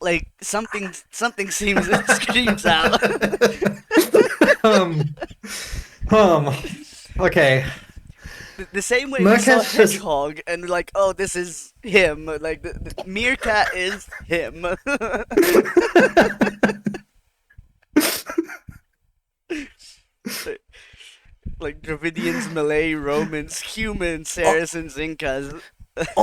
Like something seems screams out. um, um, okay. The same way we saw Meerkat has. Hedgehog and like, oh, this is him. Like the Meerkat is him. Like Dravidians, Malay, Romans, humans, Oh, Saracens, Incas.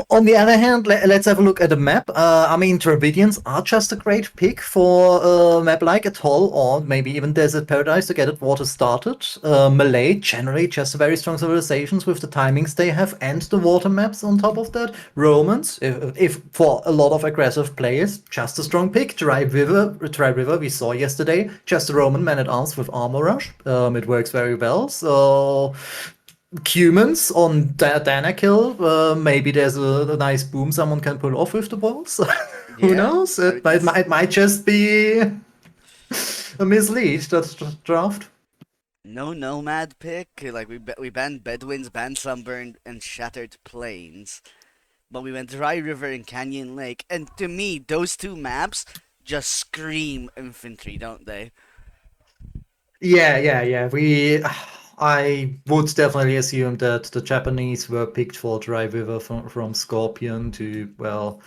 on the other hand, let's have a look at the map. I mean, Dravidians are just a great pick for a map like Atoll or maybe even Desert Paradise to get it water started. Malay, generally just very strong civilizations with the timings they have and the water maps on top of that. Romans, if for a lot of aggressive players, just a strong pick. Dry River, we saw yesterday, just a Roman man at arms with armor rush. It works very well. So humans on Danakil. Maybe there's a nice boom someone can pull off with the balls. Who Yeah, knows? I It mean, might, that's might, might just be a mislead, that draft. no nomad pick. Like we banned Bedouins, banned Sunburned, and Shattered Plains. But we went Dry River and Canyon Lake, and to me, those two maps just scream infantry, don't they? Yeah. I would definitely assume that the Japanese were picked for Dry River from Scorpion to, well,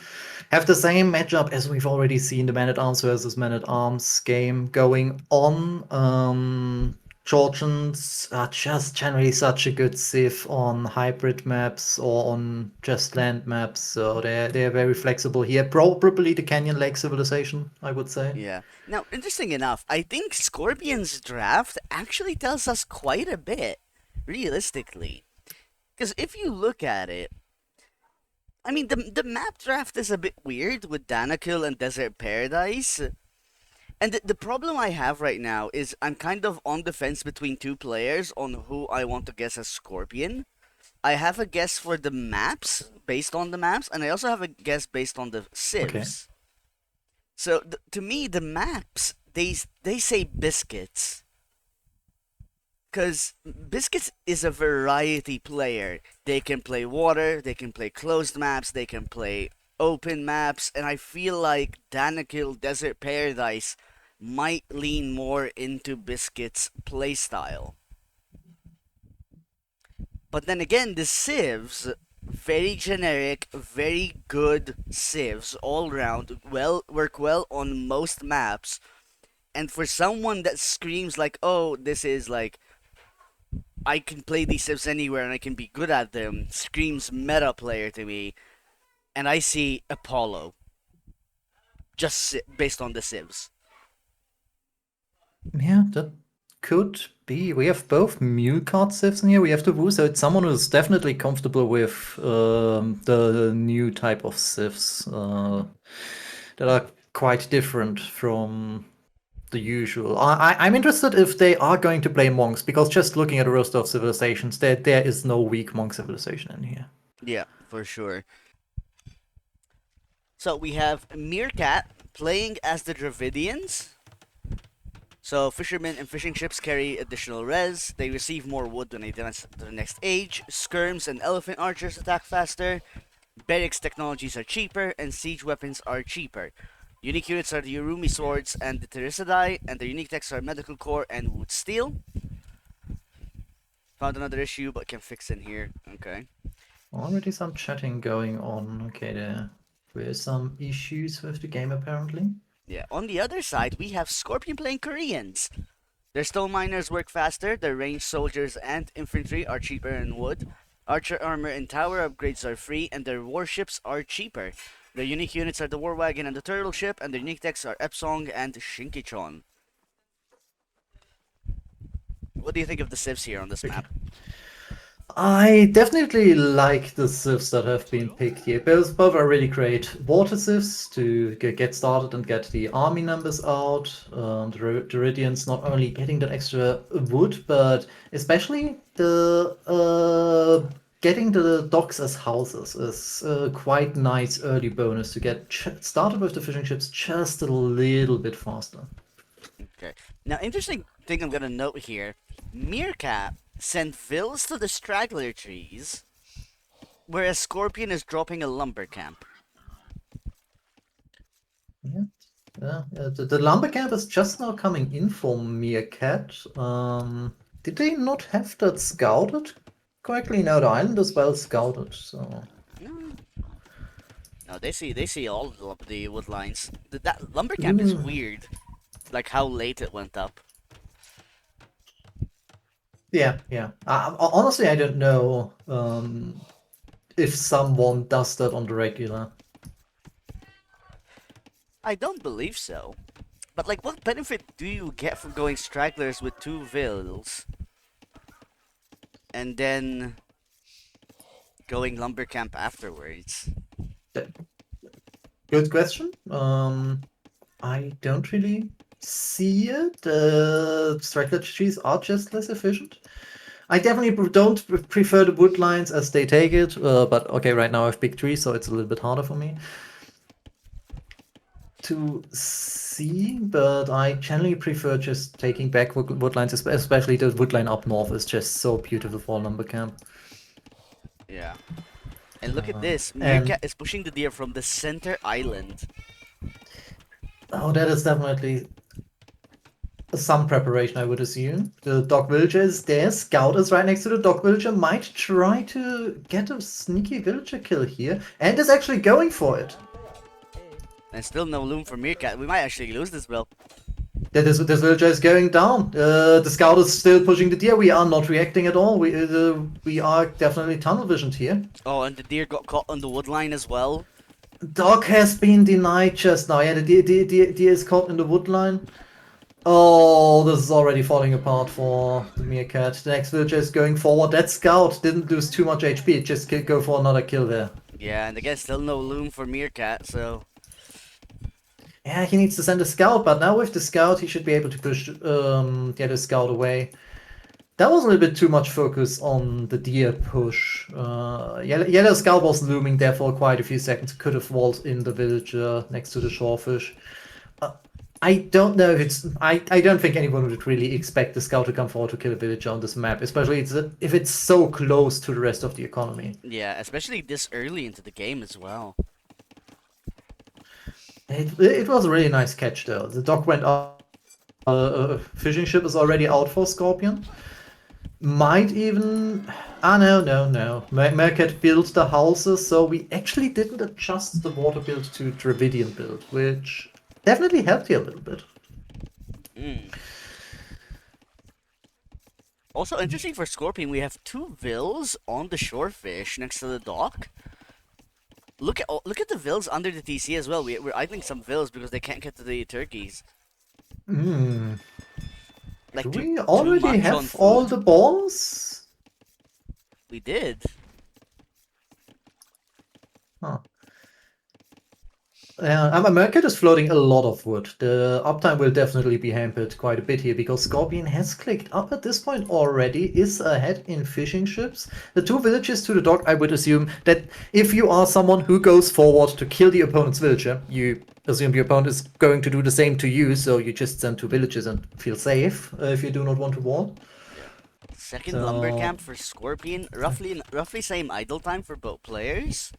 have the same matchup as we've already seen the Man at Arms versus Man at Arms game going on. Georgians are just generally such a good civ on hybrid maps or on just land maps, so they're very flexible here. Probably the Canyon Lake civilization, I would say. Yeah. Now, interesting enough, I think Scorpion's draft actually tells us quite a bit, realistically. Because if you look at it, I mean, the map draft is a bit weird with Danakil and Desert Paradise. And the problem I have right now is I'm kind of on the fence between two players on who I want to guess as Scorpion. I have a guess for the maps, based on the maps, and I also have a guess based on the Okay. civs. So to me, the maps they say biscuits because biscuits is a variety player. They can play water, they can play closed maps, they can play open maps, and I feel like Danakil Desert Paradise might lean more into biscuits playstyle. But then again, the civs, very generic, very good civs all round, well work well on most maps. And for someone that screams like, "Oh, this is like I can play these civs anywhere and I can be good at them," screams meta player to me. And I see Apollo just based on the civs. Yeah, that could be. We have both mule card civs in here. We have the Wu, so it's someone who's definitely comfortable with the new type of civs that are quite different from the usual. I'm interested if they are going to play monks, because just looking at the roster of civilizations, there is no weak monk civilization in here. Yeah, for sure. So we have Meerkat playing as the Dravidians. So fishermen and fishing ships carry additional res. They receive more wood when they advance to the next age. Skirms and elephant archers attack faster. Barracks technologies are cheaper, and siege weapons are cheaper. Unique units are the Urumi swords and the Teresadai, and the unique techs are medical core and wood steel. Found another issue, but can fix in here. Okay. Already some chatting going on. Okay, there were some issues with the game apparently. Yeah. On the other side, we have Scorpion playing Koreans. Their stone miners work faster, their ranged soldiers and infantry are cheaper in wood, archer armor and tower upgrades are free, and their warships are cheaper. Their unique units are the War Wagon and the Turtle Ship, and their unique techs are Epsong and Shinkichon. What do you think of the civs here on this Okay. map? I definitely like the civs that have been picked here. Both are really great water civs to get started and get the army numbers out. The Iridians not only getting that extra wood, but especially the getting the docks as houses is a quite nice early bonus to get started with the fishing ships just a little bit faster. Okay. Now, interesting thing I'm gonna note here: Meerkat sent Vils to the straggler trees, whereas Scorpion is dropping a lumber camp. Yeah. The lumber camp is just now coming in for Meerkat. Did they not have that scouted correctly? No, the island is well scouted, so. Mm. No, they see all the wood lines. That lumber camp is Mm, weird. Like how late it went up. yeah, yeah. Honestly, I don't know if someone does that on the regular. I don't believe so. But like, what benefit do you get from going stragglers with two vills and then going lumber camp afterwards? Th- Good question. I don't really see it. Strategies are just less efficient. I definitely don't prefer the wood lines as they take it, but okay, right now I have big trees, so it's a little bit harder for me to see. But I generally prefer just taking back wood lines, especially the wood line up north is just so beautiful for lumber camp. Yeah. And look at this. And Meerkat is pushing the deer from the center island. oh, that is definitely some preparation, I would assume. The dog villager is there. Scout is right next to the dog villager. Might try to get a sneaky villager kill here, and is actually going for it. And still no loom for Meerkat. We might actually lose this, Bill. That is, this villager is going down. The scout is still pushing the deer. We are not reacting at all. We are definitely tunnel visioned here. Oh, and the deer got caught on the wood line as well. Dog has been denied just now. Yeah, the deer is caught in the wood line. Oh, this is already falling apart for the Meerkat. The next villager is going forward. That scout didn't lose too much HP. It just go for another kill there. Yeah, and again, still no loom for Meerkat, so... Yeah, he needs to send a scout, but now with the scout, he should be able to push the other scout away. That was a little bit too much focus on the deer push. Yellow scout was looming there for quite a few seconds. Could have walled in the villager next to the shorefish. I don't know if it's. I don't think anyone would really expect the scout to come forward to kill a villager on this map, especially if it's so close to the rest of the economy. Yeah, especially this early into the game as well. It was a really nice catch though. The dock went up. Fishing ship is already out for Scorpion. Might even. Ah, no, no, no. Meerkat built the houses, so we actually didn't adjust the water build to Dravidian build, which definitely helped you a little bit. Mm. Also, interesting for Scorpion, we have two vills on the shorefish next to the dock. Look at the vills under the TC as well. We're idling some vills because they can't get to the turkeys. Hmm. Do Like we too already much on have all food. the balls? We did. Huh. Meerkat is floating a lot of wood. The uptime will definitely be hampered quite a bit here because Scorpion has clicked up at this point already, is ahead in fishing ships. The two villages to the dock, I would assume that if you are someone who goes forward to kill the opponent's villager, you assume the opponent is going to do the same to you, so you just send two villages and feel safe if you do not want to wall. Yeah. Second lumber So, camp for Scorpion. Roughly same idle time for both players.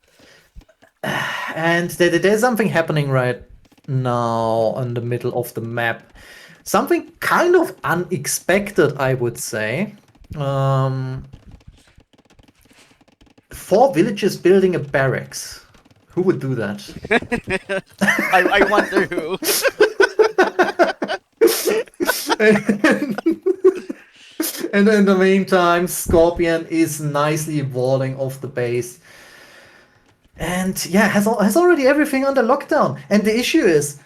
and there's something happening right now in the middle of the map. Something kind of unexpected, I would say. Um, Four villages building a barracks. Who would do that? I wonder who. And in the meantime, Scorpion is nicely walling off the base. And yeah, has already everything under lockdown. And the issue is,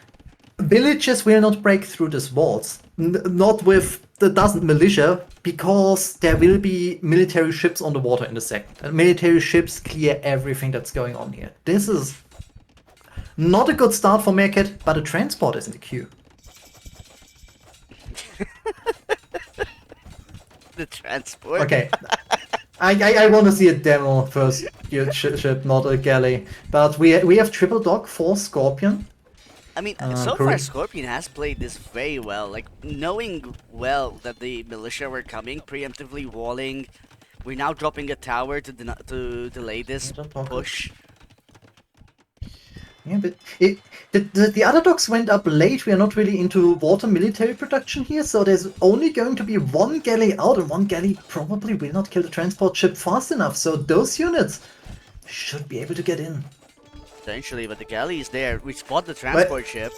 villages will not break through these walls. Not with the dozen militia, because there will be military ships on the water in a second. And military ships clear everything that's going on here. This is not a good start for Meerkat, but a transport is in the queue. The transport. Okay. I want to see a demo first ship, not a galley. But we have triple dock for Scorpion. I mean, so far Scorpion has played this very well. Like, knowing well that the militia were coming, preemptively walling. We're now dropping a tower to delay this push. Yeah, but the other docks went up late. We are not really into water military production here, so there's only going to be one galley out, and one galley probably will not kill the transport ship fast enough. So those units should be able to get in. Potentially, but the galley is there. We spot the But transport ship.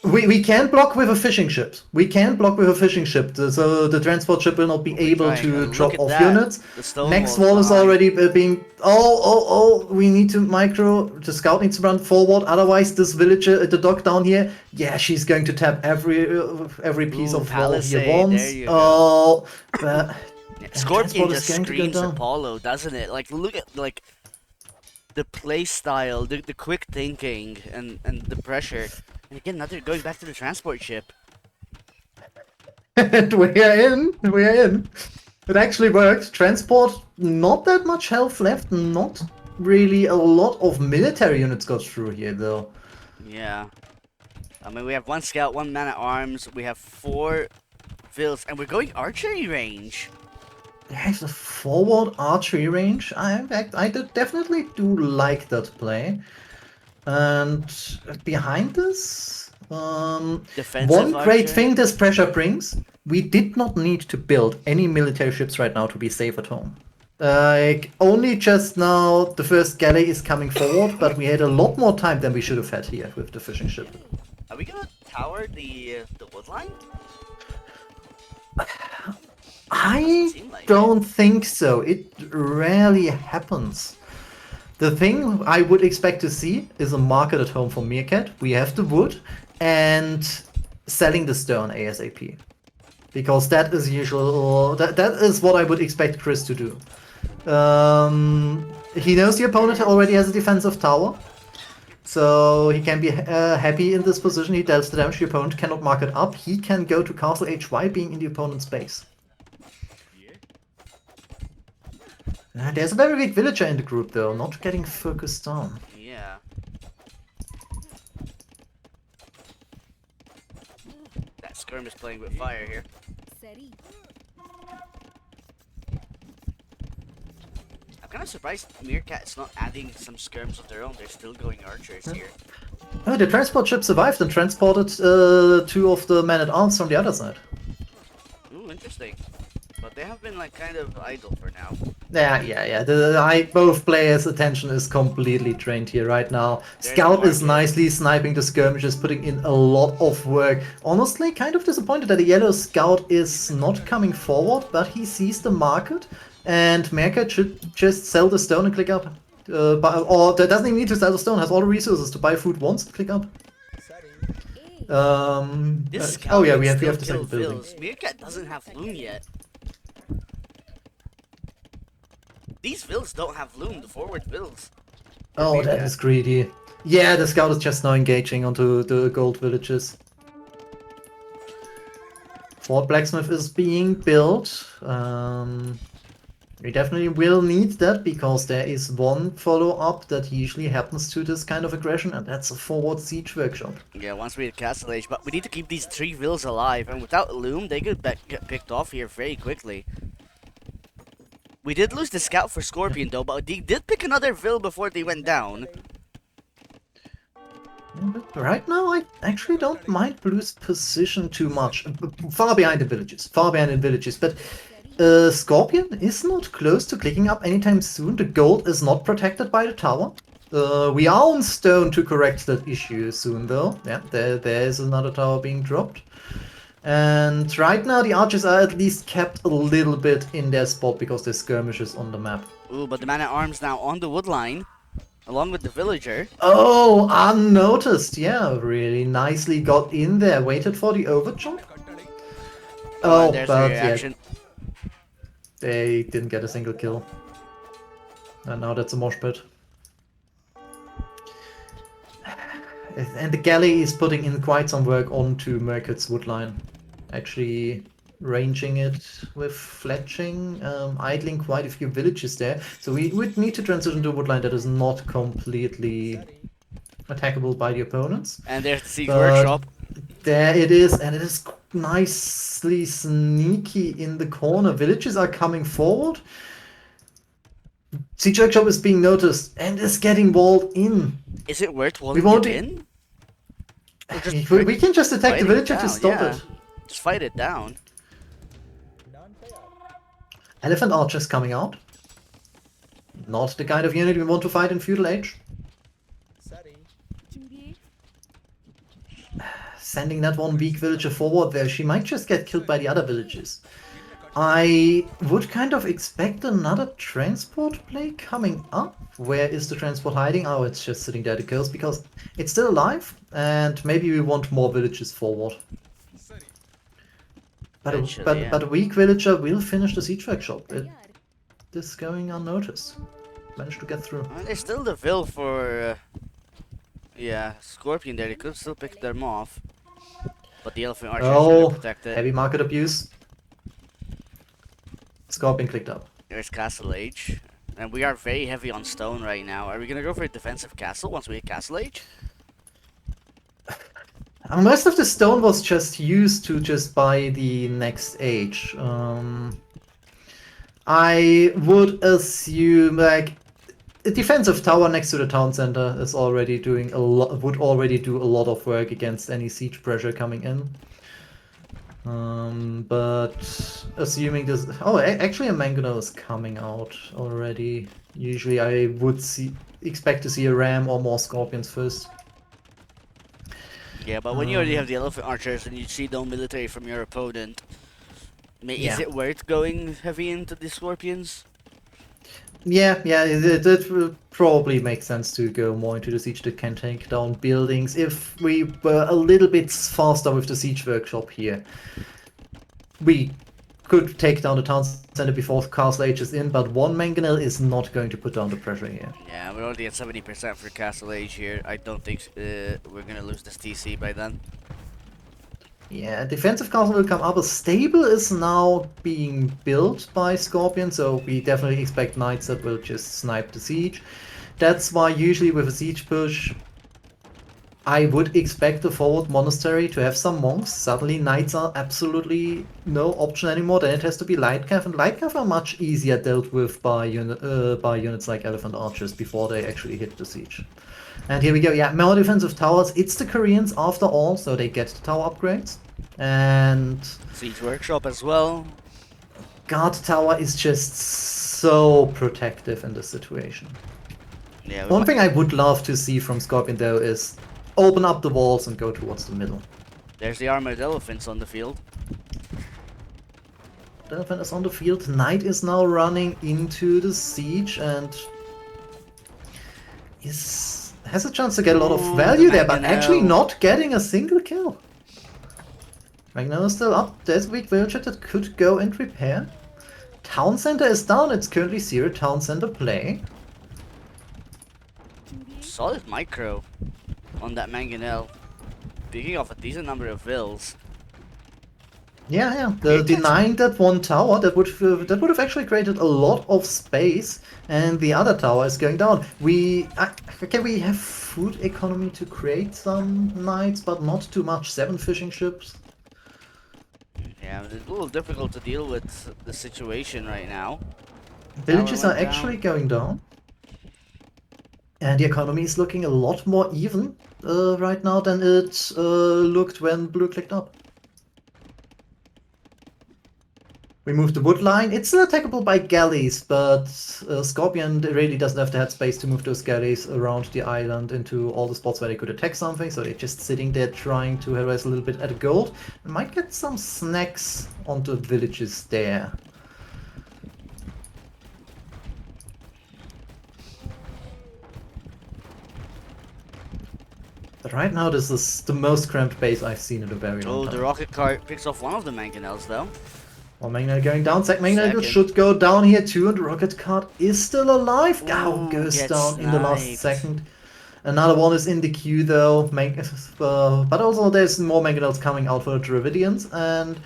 we can block with a fishing ship. We can block with a fishing ship, so the transport ship will not be We're able trying, but to look drop at off that. units. The stone Next wall's wall is behind. already being. Oh! We need to micro. The scout needs to run forward. Otherwise, this villager, the dock down here, yeah, she's going to tap every piece Ooh, of wall here palisade. There once. you go. Oh, but Yeah, and the Scorpion transport is just going to go screams down. Apollo, doesn't it? Like, look at like the play style, the quick thinking, and the pressure. And again, another going back to the transport ship. And we are in. We are in. It actually worked. Transport, not that much health left. Not really a lot of military units got through here, though. Yeah. I mean, we have one scout, one man at arms. We have 4 vills, and we're going archery range. There's a forward archery range. I definitely do like that play. And behind this, Defensive one great archer. thing this pressure brings, we did not need to build any military ships right now to be safe at home. Like, only just now the first galley is coming forward, but we had a lot more time than we should have had here with the fishing ship. Are we gonna tower the wood line? Doesn't I seem like it. don't think so. It rarely happens. The thing I would expect to see is a market at home for Meerkat. We have the wood and selling the stone ASAP. Because that is usual. That is what I would expect Chris to do. He knows the opponent already has a defensive tower. So he can be happy in this position. He deals the damage. The opponent cannot mark it up. He can go to Castle HY being in the opponent's base. There's a very weak villager in the group though, not getting focused on. Yeah. That skirm is playing with fire here. I'm kind of surprised Meerkat's not adding some skirms of their own. They're still going archers here. Oh, the transport ship survived and transported 2 of the men-at-arms from the other side. Ooh, interesting. But they have been like kind of idle for now. Yeah. Both players' attention is completely drained here right now. They're in the Scout is market. nicely sniping the skirmishes, putting in a lot of work. Honestly, kind of disappointed that the yellow scout is not coming forward, but he sees the market, and Meerkat should just sell the stone and click up. Or doesn't even need to sell the stone, has all the resources to buy food once and click up. This scout Oh yeah, can we have still the kill second building. vills. Meerkat doesn't have loom yet. These vills don't have loom, the forward vills. Oh, that is greedy. Yeah, the scout is just now engaging onto the gold villages. Fort Blacksmith is being built. We definitely will need that because there is one follow-up that usually happens to this kind of aggression, and that's a forward siege workshop. Yeah, once we hit Castle Age, but we need to keep these 3 vills alive, and without loom, they could get picked off here very quickly. We did lose the scout for Scorpion though, but they did pick another vill before they went down. But right now, I actually don't mind Blue's position too much. Far behind the villages, but Scorpion is not close to clicking up anytime soon. The gold is not protected by the tower. We are on stone to correct that issue soon, though. Yeah, there is another tower being dropped. And right now, the archers are at least kept a little bit in their spot because there's skirmishes on the map. Ooh, but the man-at-arms now on the wood line, along with the villager. Oh, unnoticed. Yeah, really nicely got in there. Waited for the overjump. Oh, There's the but reaction. yeah, they didn't get a single kill. And now that's a mosh pit. And the galley is putting in quite some work onto Meerkat's woodline. Actually ranging it with fletching, idling quite a few villages there. So we would need to transition to a woodline that is not completely attackable by the opponents. And there's the siege But workshop. there it is, and it is nicely sneaky in the corner. Villages are coming forward. Siege workshop is being noticed and is getting walled in. Is it worth We walling won't. it in? Or just We can just attack the fighting it villager to down? stop Yeah. it. Just fight it down. Elephant archers coming out. Not the kind of unit we want to fight in feudal age. Sending that one weak villager forward there, she might just get killed by the other villagers. I would kind of expect another transport play coming up. Where is the transport hiding? Oh, it's just sitting there, the kills, because it's still alive, and maybe we want more villages forward. But Eventually, yeah. a weak villager will finish the siege workshop. It is going unnoticed. Managed to get through. There's still the Vil for, yeah, Scorpion there. They could still pick them off. But the Elephant Archer is going to Oh, protect it. heavy market abuse. Scorpion clicked up. There's Castle Age. And we are very heavy on stone right now. Are we going to go for a defensive castle once we hit Castle Age? Most of the stone was just used to just buy the next age. I would assume like a defensive tower next to the town center is already doing a lot. Would already do a lot of work against any siege pressure coming in. But assuming this, oh, actually a mangonel is coming out already. Usually I would expect to see a ram or more scorpions first. Yeah, but when you already have the Elephant Archers and you see no military from your opponent, is it worth going heavy into the Scorpions? Yeah, it will probably make sense to go more into the siege that can take down buildings if we were a little bit faster with the siege workshop here. We could take down the town center before Castle Age is in, but one mangonel is not going to put down the pressure here. Yeah, we're already at 70% for Castle Age here. I don't think we're going to lose this TC by then. Yeah, defensive castle will come up. A stable is now being built by Scorpion, so we definitely expect knights that will just snipe the siege. That's why usually with a siege push, I would expect the forward monastery to have some monks. Suddenly knights are absolutely no option anymore, then it has to be Lightcav, and Lightcav are much easier dealt with by units like Elephant Archers before they actually hit the siege. And here we go, yeah, more defensive towers. It's the Koreans after all, so they get the tower upgrades. And Siege Workshop as well. Guard Tower is just so protective in this situation. Yeah. One thing I would love to see from Scorpion though is open up the walls and go towards the middle. There's the armored elephants on the field. The elephant is on the field. Knight is now running into the siege and has a chance to get a lot of value there, but actually not getting a single kill. Magno is still up. There's a weak villager that could go and repair. Town center is down. It's currently 0 town center play. Solid micro on that mangonel. Picking off a decent number of vills. Yeah. Denying that one tower that would have actually created a lot of space, and the other tower is going down. We have food economy to create some knights, but not too much. 7 fishing ships. Yeah, it's a little difficult to deal with the situation right now. Villages are actually going down. And the economy is looking a lot more even right now than it looked when Blue clicked up. We moved the wood line. It's still attackable by galleys, but Scorpion really doesn't have the headspace to move those galleys around the island into all the spots where they could attack something, so they're just sitting there trying to harass a little bit at the gold. We might get some snacks onto villages there. But right now this is the most cramped base I've seen in a very long time. Oh, the rocket cart picks off one of the mangonels though. One magnet going down, second magnet should go down here too, and the rocket cart is still alive. Goes down in the last second. Another one is in the queue though, but also there's more mangonels coming out for the Dravidians, and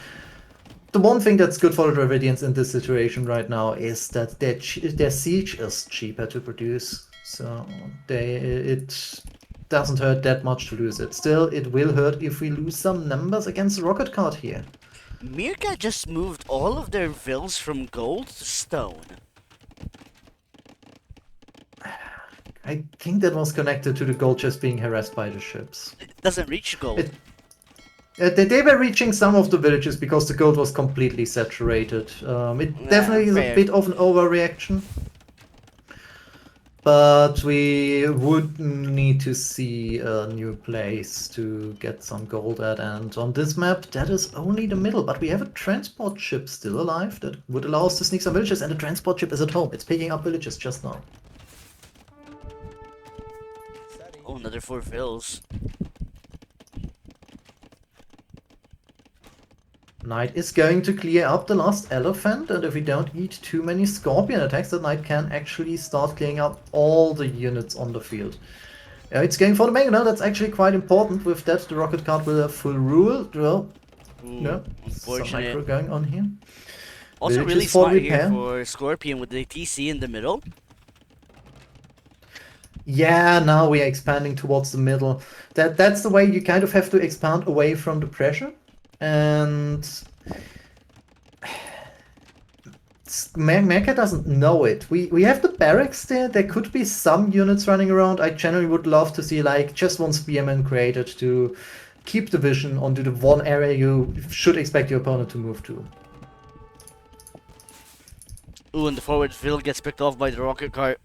the one thing that's good for the Dravidians in this situation right now is that their siege is cheaper to produce, so it doesn't hurt that much to lose it. Still, it will hurt if we lose some numbers against the rocket cart here. Meerkat just moved all of their vills from gold to stone. I think that was connected to the gold just being harassed by the ships. It doesn't reach gold. They were reaching some of the villages because the gold was completely saturated. It Yeah, definitely is a fair. bit of an overreaction. But we would need to see a new place to get some gold at. And on this map, that is only the middle. But we have a transport ship still alive that would allow us to sneak some villages. And the transport ship is at home. It's picking up villages just now. Oh, another 4 fills. Knight is going to clear up the last elephant, and if we don't eat too many scorpion attacks, the Knight can actually start clearing up all the units on the field. It's going for the Mango now, that's actually quite important. With that, the rocket card will have full rule. Well, Ooh, no, some unfortunate. micro going on here. Also Villages really for smart here repair. for Scorpion with the TC in the middle. Yeah, now we are expanding towards the middle. That's the way you kind of have to expand away from the pressure. And Meerkat doesn't know it. We have the barracks there. There could be some units running around. I generally would love to see like just one spearman created to keep the vision onto the one area you should expect your opponent to move to. Ooh, and the forward field gets picked off by the rocket cart.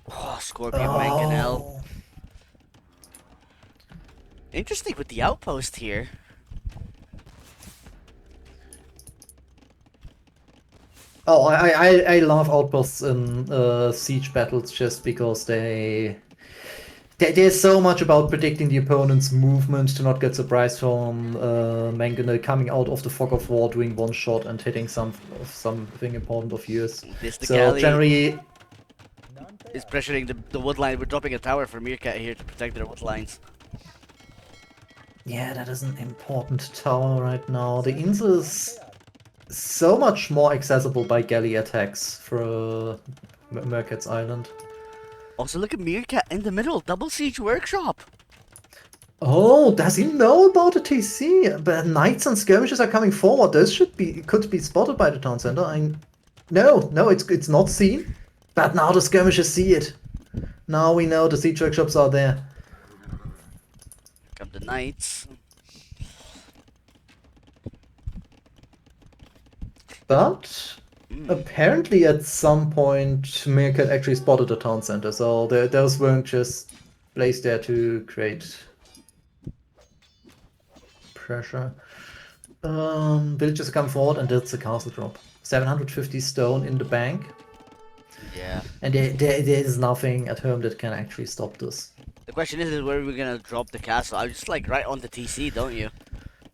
Oh, Scorpion Mangonel. Oh. Interesting with the outpost here. Oh, I love outposts in siege battles just because there's so much about predicting the opponent's movement to not get surprised from Mangonel coming out of the fog of war, doing one shot and hitting something important of yours. This the So galley generally, is pressuring the wood line. We're dropping a tower for Meerkat here to protect their wood lines. yeah, that is an important tower right now. The Insel is so much more accessible by galley attacks for Meerkat's Island. Also, look at Meerkat in the middle. Double siege workshop. Oh, does he know about the TC? But knights and skirmishes are coming forward. Those could be spotted by the town center. No, it's not seen. But now the skirmishers see it. Now we know the siege workshops are there. Come the knights. But apparently at some point Meerkat actually spotted the town center, so those weren't just placed there to create pressure. Villagers come forward and that's a castle drop. 750 stone in the bank. Yeah. And there is nothing at home that can actually stop this. The question is where we're gonna drop the castle. I just like right on the TC, don't you?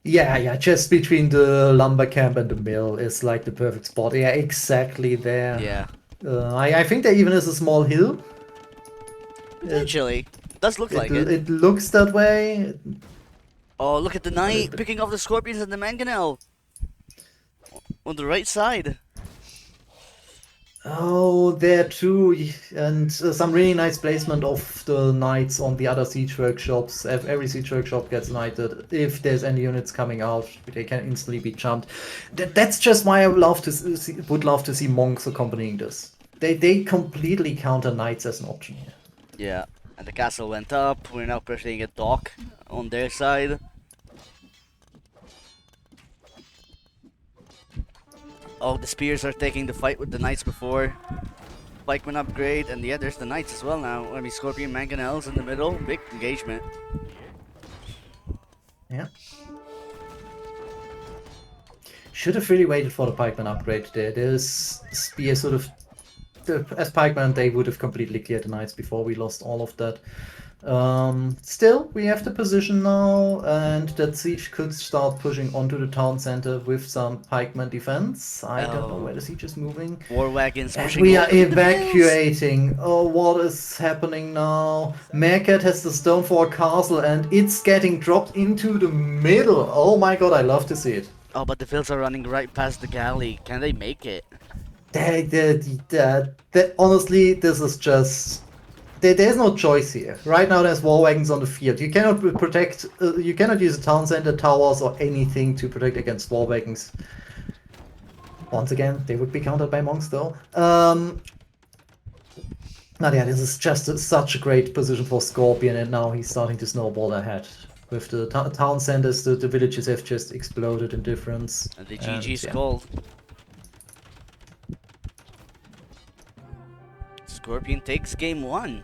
Yeah, just between the lumber camp and the mill is like the perfect spot. Yeah, exactly there. Yeah. I think there even is a small hill. Potentially. Does look like it. It looks that way. Oh, look at the knight picking off the scorpions and the mangonel. On the right side. Oh, there too, and some really nice placement of the knights on the other siege workshops. Every siege workshop gets knighted. If there's any units coming out, they can instantly be jumped. That's just why I would love to see monks accompanying this. They completely counter knights as an option here. Yeah, and the castle went up. We're now pressuring a dock on their side. Oh, the spears are taking the fight with the knights before. Pikeman upgrade, and yeah, there's the knights as well now. I mean, Scorpion Mangonels in the middle. Big engagement. Yeah. Should have really waited for the pikeman upgrade there. There's spear sort of... As pikeman, they would have completely cleared the knights before we lost all of that. Still, we have the position now, and that siege could start pushing onto the town center with some pikeman defense. I don't know where the siege is moving. War wagons And pushing we are over the hills. evacuating. Oh, what is happening now? Meerkat has the stone for a castle, and it's getting dropped into the middle. Oh my god, I love to see it. Oh, but the fields are running right past the galley. Can they make it? Honestly, this is just... There's no choice here. Right now there's war wagons on the field. You cannot protect... you cannot use a town center, towers, or anything to protect against war wagons. Once again, they would be countered by monks though. Now, yeah, this is just such a great position for Scorpion, and now he's starting to snowball ahead. With the town centers, the villages have just exploded in difference. And the And GG's yeah. called. Scorpion takes game one.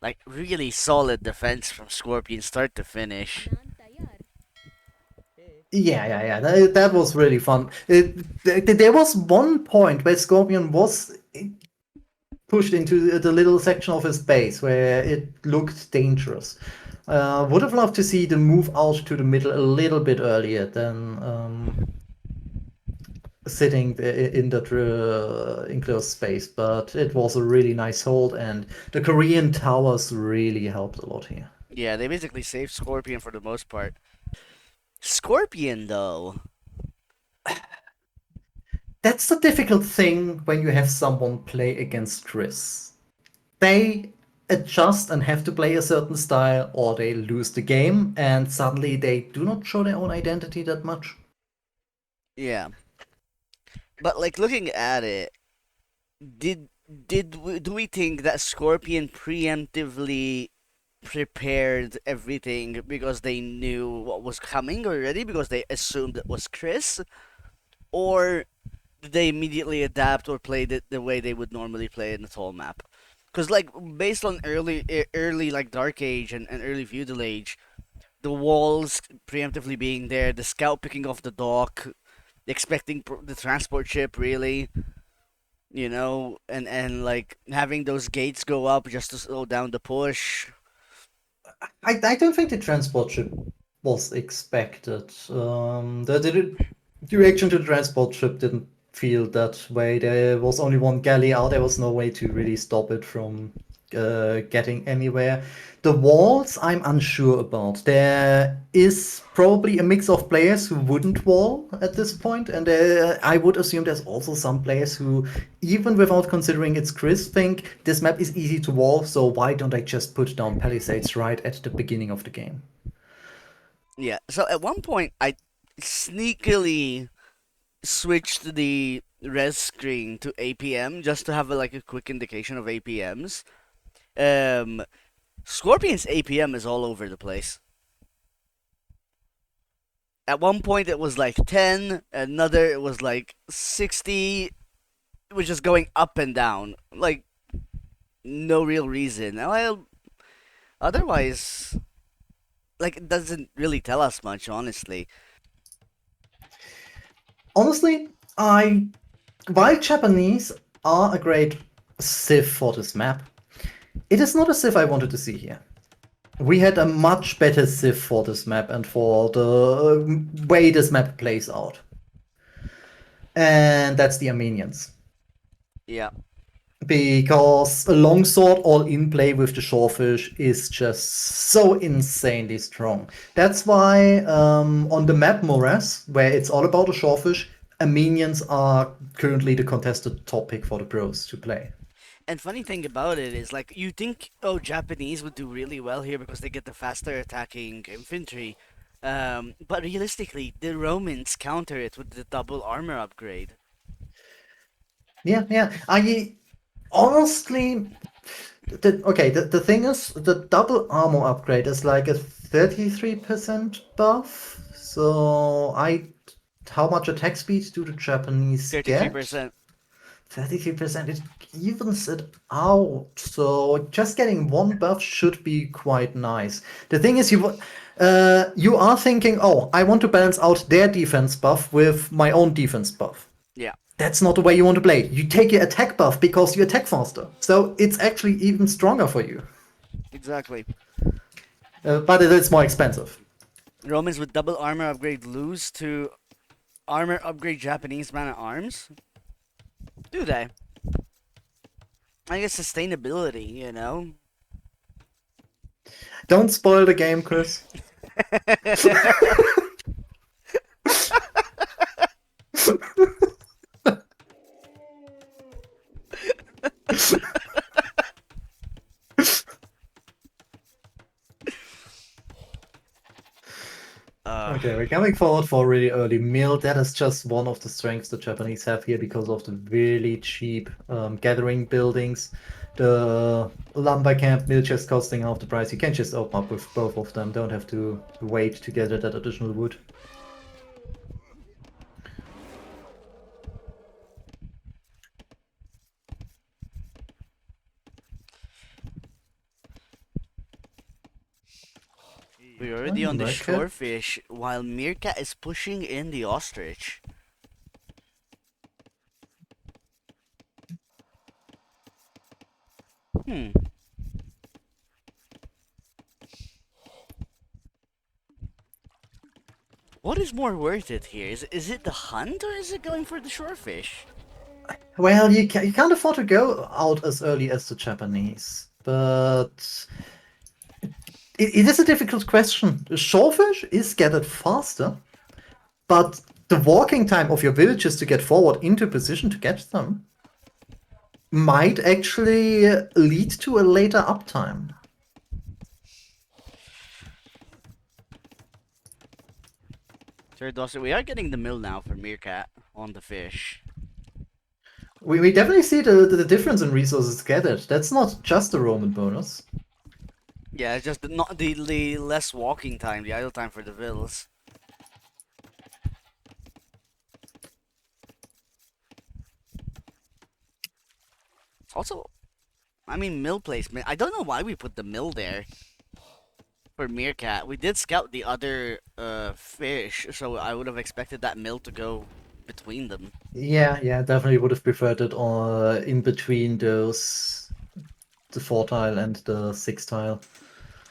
Like, really solid defense from Scorpion start to finish. Yeah. That was really fun. There was one point where Scorpion was pushed into the little section of his base where it looked dangerous. Would have loved to see the move out to the middle a little bit earlier than sitting in that enclosed space, but it was a really nice hold, and the Korean towers really helped a lot here. Yeah, they basically saved Scorpion for the most part. Scorpion, though. That's the difficult thing when you have someone play against Chris. They adjust and have to play a certain style, or they lose the game, and suddenly they do not show their own identity that much. Yeah. But, like, looking at it, do we think that Scorpion preemptively prepared everything because they knew what was coming already because they assumed it was Chris, or did they immediately adapt or played it the way they would normally play in the tall map? Because like based on early like Dark Age and early Feudal Age, the walls preemptively being there, the scout picking off the dock, expecting the transport ship really, and like having those gates go up just to slow down the push. I don't think the transport ship was expected. The direction to the transport ship didn't feel that way. There was only one galley out. There was no way to really stop it from getting anywhere. The walls, I'm unsure about. There is probably a mix of players who wouldn't wall at this point, and I would assume there's also some players who, even without considering it's Chris, think this map is easy to wall, so why don't I just put down palisades right at the beginning of the game? Yeah. So at one point, I sneakily switched the res screen to APM just to have like a quick indication of APMs. Um, Scorpion's APM is all over the place. At one point it was like 10, another it was like 60. It was just going up and down, like no real reason. Well, otherwise, like it doesn't really tell us much, honestly. Honestly, while Japanese are a great civ for this map, it is not a civ I wanted to see here. We had a much better civ for this map and for the way this map plays out. And that's the Armenians. Yeah. Because a longsword all in play with the shorefish is just so insanely strong. That's why on the map Morass, where it's all about the shorefish, Armenians are currently the contested topic for the pros to play. And funny thing about it is, like, you think, oh, Japanese would do really well here because they get the faster attacking infantry. But realistically, the Romans counter it with the double armor upgrade. Yeah. I honestly, the thing is, the double armor upgrade is like a 33% buff. So how much attack speed do the Japanese get? 33%. 33%. It evens it out. So just getting one buff should be quite nice. The thing is, you are thinking, oh, I want to balance out their defense buff with my own defense buff. Yeah, That's not the way you want to play. You take your attack buff because you attack faster. So it's actually even stronger for you. exactly. But it is more expensive. Romans with double armor upgrade lose to armor upgrade Japanese man at arms? Do they? I guess sustainability, you know? Don't spoil the game, Chris. Okay, we're coming forward for a really early mill. That is just one of the strengths the Japanese have here because of the really cheap gathering buildings. The lumber camp mill just costing half the price. You can just open up with both of them. Don't have to wait to gather that additional wood. We're already And on the Meerkat. shorefish while Meerkat is pushing in the ostrich. Hmm. What is more worth it here? Is it the hunt or is it going for the shorefish? Well, you can't afford to go out as early as the Japanese, but it is a difficult question. The shellfish is gathered faster, but the walking time of your villagers to get forward into position to catch them might actually lead to a later uptime. Sir Dawson, we are getting the mill now for Meerkat on the fish. We definitely see the difference in resources gathered. That's not just a Roman bonus. Yeah, it's just not the less walking time, the idle time for the vills. Also, I mean, mill placement. I don't know why we put the mill there for Meerkat. We did scout the other fish, so I would have expected that mill to go between them. Yeah, definitely would have preferred it in between those, the 4 tile and the 6 tile.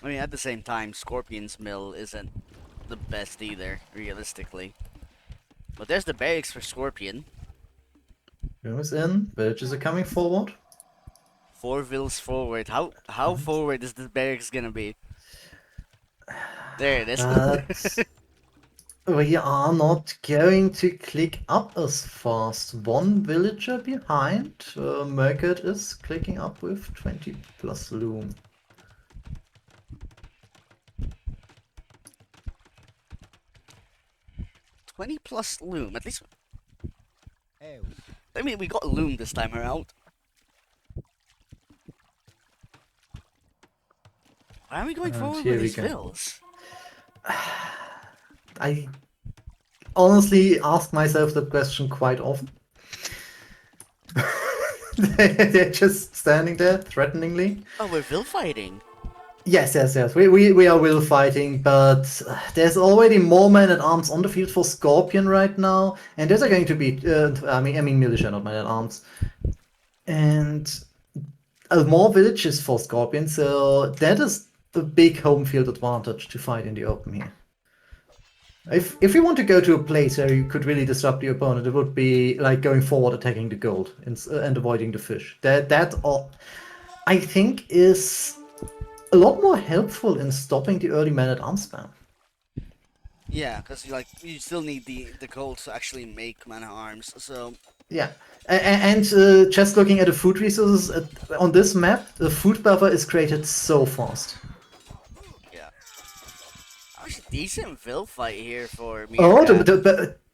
I mean, at the same time, Scorpion's mill isn't the best either, realistically. But there's the barracks for Scorpion. Goes in, villages are coming forward. 4 vills forward. How Right. forward is this barracks gonna be? There it is. But we are not going to click up as fast. One villager behind. Meerkat is clicking up with 20 plus loom. 20 plus loom. At least, I mean, we got loom this time around. Why are we going And forward with here we these go. vills? I honestly ask myself that question quite often. They're just standing there threateningly. Oh, we're vill fighting. Yes. We are will fighting, but there's already more men at arms on the field for Scorpion right now, and those are going to be, I mean militia, not men at arms, and more villages for Scorpion. So that is the big home field advantage to fight in the open here. If you want to go to a place where you could really disrupt the opponent, it would be like going forward, attacking the gold, and avoiding the fish. That all, I think, is a lot more helpful in stopping the early man at arms spam. Yeah, because like you still need the gold to actually make mana arms. So Yeah, and just looking at the food resources on this map, the food buffer is created so fast. yeah, actually decent vill fight here for Oh, Meerkat.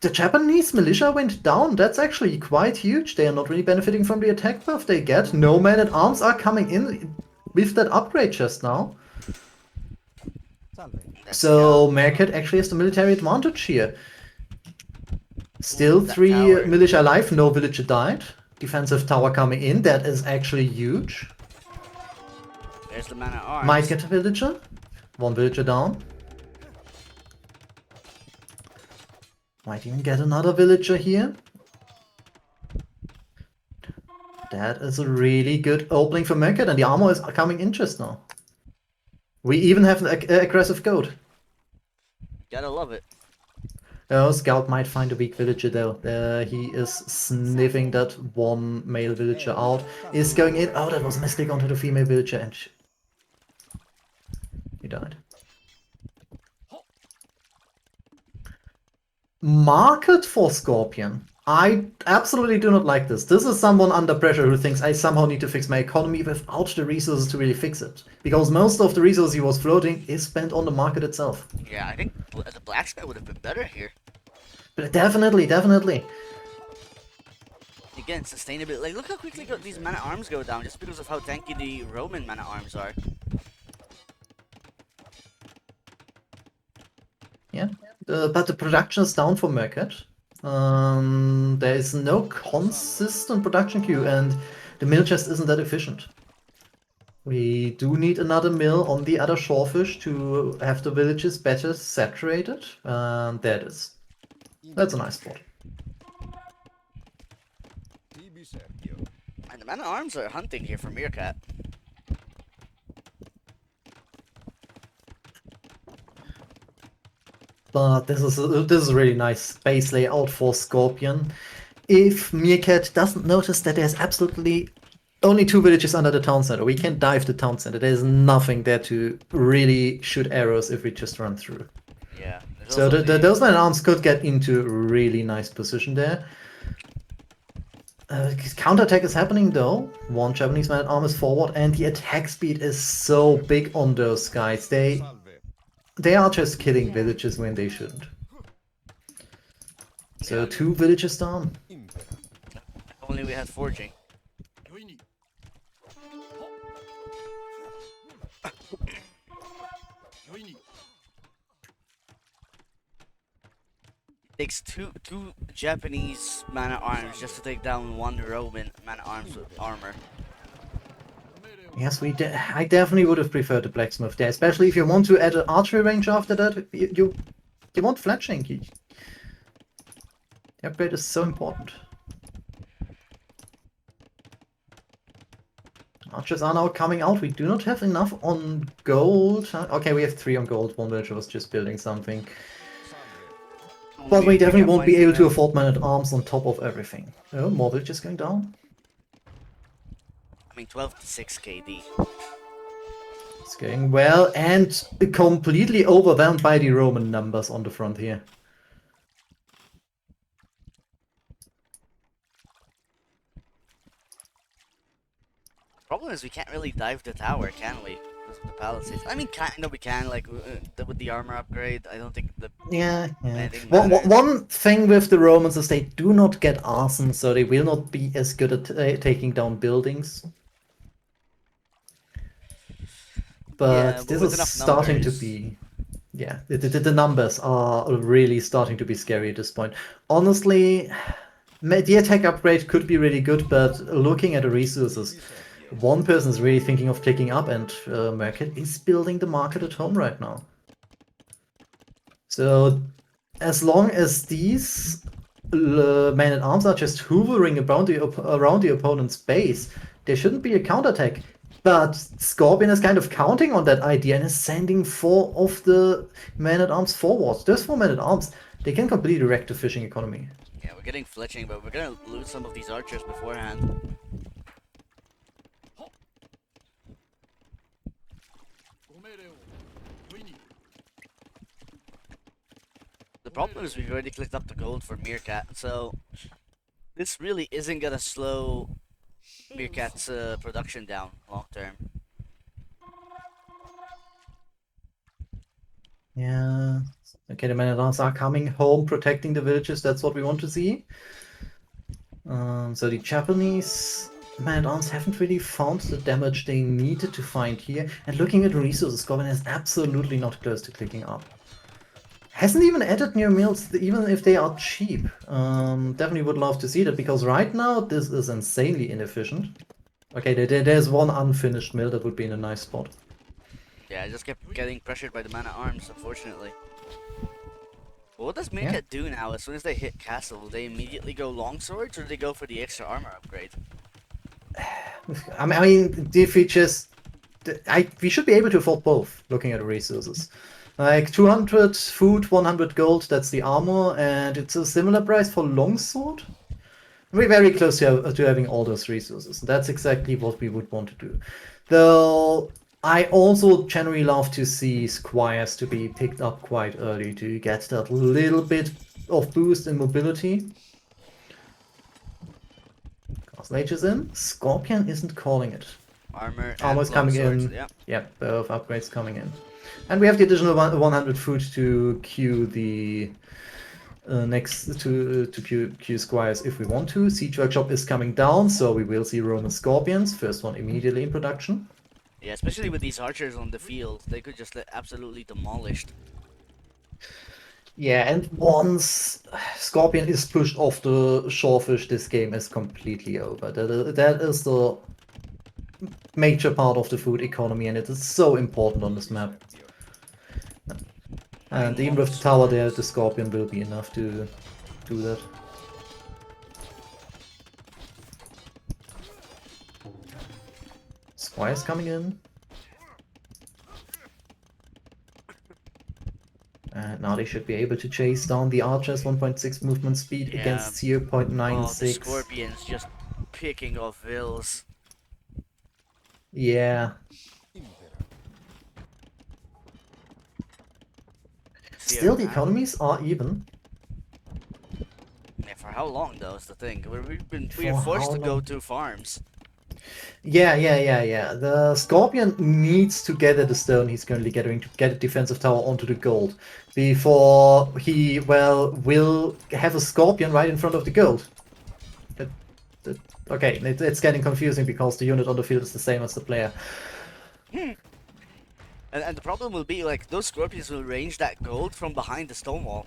the Japanese militia went down. That's actually quite huge. They are not really benefiting from the attack buff they get. No men at arms are coming in with that upgrade just now. That So scout. Meerkat actually has the military advantage here. Still Ooh, that 3 tower. militia alive, no villager died. Defensive tower coming in, that is actually huge. There's the mana Might arms. get a villager. 1 villager down. Might even get another villager here. That is a really good opening for Meerkat, and the armor is coming in just now. We even have an aggressive goat. Gotta love it. Oh, Scout might find a weak villager though. He is sniffing that one male villager out. Is going in. Oh, that was a misclick onto the female villager, and he died. Market for Scorpion. I absolutely do not like this. This is someone under pressure who thinks I somehow need to fix my economy without the resources to really fix it. Because most of the resources he was floating is spent on the market itself. Yeah, I think the blacksmith would have been better here. But definitely, definitely. Again, sustainability. Like, look how quickly these man at arms go down just because of how tanky the Roman man at arms are. Yeah. But the production is down for Meerkat. There is no consistent production queue, and the mill just isn't that efficient. We do need another mill on the other shorefish to have the villages better saturated. There it is. That's a nice spot. And the man at arms are hunting here for Meerkat. But this is a really nice base layout for Scorpion. If Meerkat doesn't notice that there's absolutely only two villages under the town center, we can dive the town center. There's nothing there to really shoot arrows if we just run through. Yeah. There's So also those man arms could get into a really nice position there. Counterattack is happening though. One Japanese man at arm is forward, and the attack speed is so big on those guys. They are just killing villages when they shouldn't. So Yeah. two villages down. If only we had forging. Takes two Japanese man at arms just to take down one Roman man at arms with armor. Yes, I definitely would have preferred the blacksmith there, especially if you want to add an archery range after that. You want fletching. The upgrade is so important. Archers are now coming out. We do not have enough on gold. Okay, we have 3 on gold. One villager was just building something. But we definitely won't be able to afford man at arms on top of everything. Oh, more villages going down. I mean, 12 to 6 KD. It's going well, and completely overwhelmed by the Roman numbers on the front here. Problem is we can't really dive the tower, can we? With the palisades. I mean, no, we can. Like with the armor upgrade, I don't think the Yeah. anything One, matters. one thing with the Romans is they do not get arson, so they will not be as good at taking down buildings. Yeah, But but this with is enough starting to numbers. be... Yeah, the numbers are really starting to be scary at this point. Honestly, the attack upgrade could be really good, but looking at the resources, one person is really thinking of taking up, and Meerkat is building the market at home right now. So as long as these men-at-arms are just hovering around the opponent's base, there shouldn't be a counterattack. But Scorpion is kind of counting on that idea and is sending 4 of the men-at-arms forward. Those 4 men-at-arms, they can completely wreck the fishing economy. Yeah, we're getting fletching, but we're gonna lose some of these archers beforehand. The problem is we've already clicked up the gold for Meerkat, so this really isn't gonna slow Meerkat's production down long term. Yeah. Okay, the men-at-arms are coming home, protecting the villages. That's what we want to see. So the Japanese men-at-arms haven't really found the damage they needed to find here. And looking at the resources, Scorpion is absolutely not close to clicking up. Hasn't even added new mills, even if they are cheap. Definitely would love to see that, because right now this is insanely inefficient. Okay, there's one unfinished mill that would be in a nice spot. Yeah, I just kept getting pressured by the man at arms, unfortunately. But what does Meerkat do now? As soon as they hit castle, will they immediately go longswords, or do they go for the extra armor upgrade? I mean, if we just... we should be able to afford both, looking at the resources. Like 200 food, 100 gold, that's the armor, and it's a similar price for longsword. We're very close to having all those resources. That's exactly what we would want to do. Though I also generally love to see squires to be picked up quite early to get that little bit of boost in mobility. Castle Age is in. Scorpion isn't calling it. Armor Armor and is coming longswords, in. yeah. Yeah, both upgrades coming in. And we have the additional 100 food to queue the next to queue squires if we want to. Siege Workshop is coming down, so we will see Roman Scorpions. First one immediately in production. Yeah, especially with these archers on the field, they could just get absolutely demolished. Yeah, and once Scorpion is pushed off the shorefish, this game is completely over. That is the major part of the food economy, and it is so important on this map. And even with the tower there, the Scorpion will be enough to do that. Squires coming in. And now they should be able to chase down the archers. 1.6 movement speed Yeah. against Oh, the 0.96. scorpions just picking off vills. Yeah. Still, the economies are even. Yeah, for how long though is the thing? We For are forced how to go long? to farms. Yeah. The Scorpion needs to gather the stone he's currently gathering to get a defensive tower onto the gold before he, well, will have a Scorpion right in front of the gold. Okay, it's getting confusing because the unit on the field is the same as the player. And the problem will be, like, those scorpions will range that gold from behind the stone wall.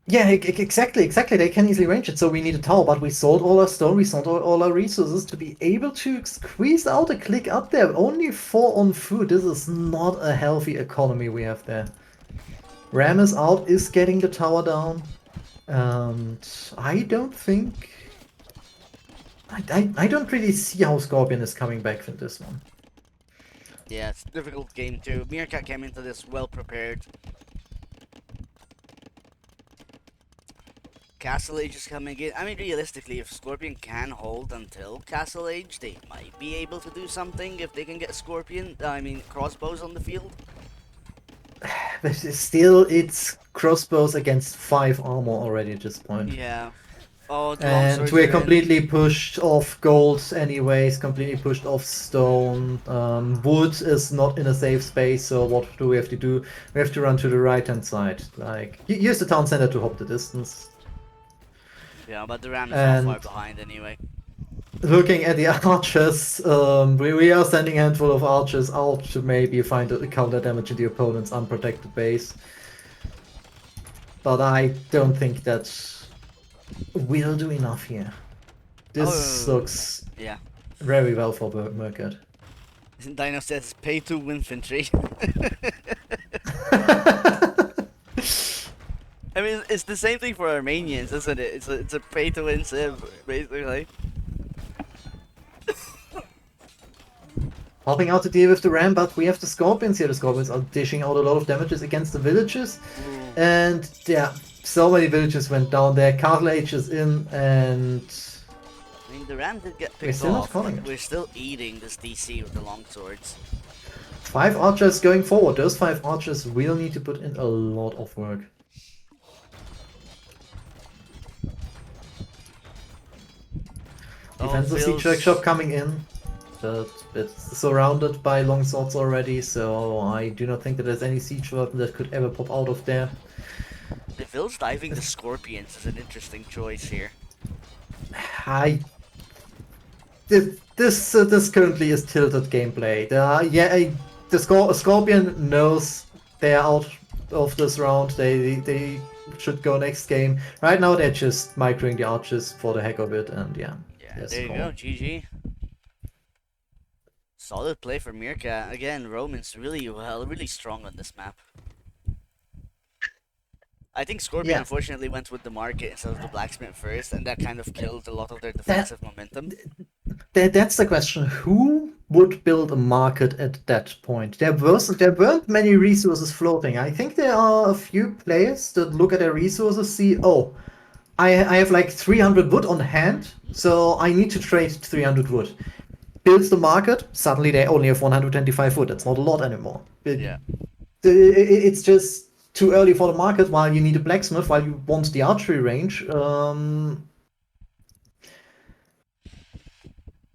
Yeah, exactly. They can easily range it, so we need a tower, but we sold all our stone, we sold all our resources to be able to squeeze out a click up there. Only 4 on food. This is not a healthy economy we have there. Ram is out, is getting the tower down. And I don't think... I don't really see how Scorpion is coming back from this one. Yeah, it's a difficult game too. Meerkat came into this well prepared. Castle Age is coming in. I mean, realistically, if Scorpion can hold until Castle Age, they might be able to do something if they can get crossbows on the field. But still, it's crossbows against 5 armor already at this point. Yeah. Oh, the And longswords we're are completely pushed off gold anyways, completely pushed off stone. Wood is not in a safe space, so what do we have to do? We have to run to the right hand side. Like, use the town center to hop the distance. in. Yeah, but the ram is And not far behind anyway. looking at the archers, we are sending a handful of archers out to maybe find a counter damage in the opponent's unprotected base. But I don't think that will do enough here. This looks Yeah. very well for Meerkat. Dino says pay to infantry. I mean, it's the same thing for Armenians, isn't it? It's a pay to win civ, basically. Helping out to deal with the ram, but we have the scorpions here. The scorpions are dishing out a lot of damages against the villages. And yeah, so many villages went down there. Castle Age is in, and I mean, the ram did get we're picked still not off, calling but it. we're still eating this DC with the longswords. 5 archers going forward. Those 5 archers will need to put in a lot of work. Defensive siege workshop coming in, but it's surrounded by longswords already, so I do not think that there's any siege weapon that could ever pop out of there. The Vills diving the scorpions is an interesting choice here. This currently is tilted gameplay. The Scorpion knows they are out of this round. They should go next game. Right now they're just microing the archers for the heck of it, and yeah. Yeah, there you go, GG. Solid play for Meerkat. Again, Roman's really strong on this map. I think Scorpion unfortunately went with the market instead of the blacksmith first, and that kind of killed a lot of their defensive momentum. That's the question. Who would build a market at that point? There weren't many resources floating. I think there are a few players that look at their resources, see, oh, I have like 300 wood on hand, so I need to trade 300 wood. Builds the market, suddenly they only have 125 wood. That's not a lot anymore. Yeah. It's just too early for the market while you need a blacksmith, while you want the archery range.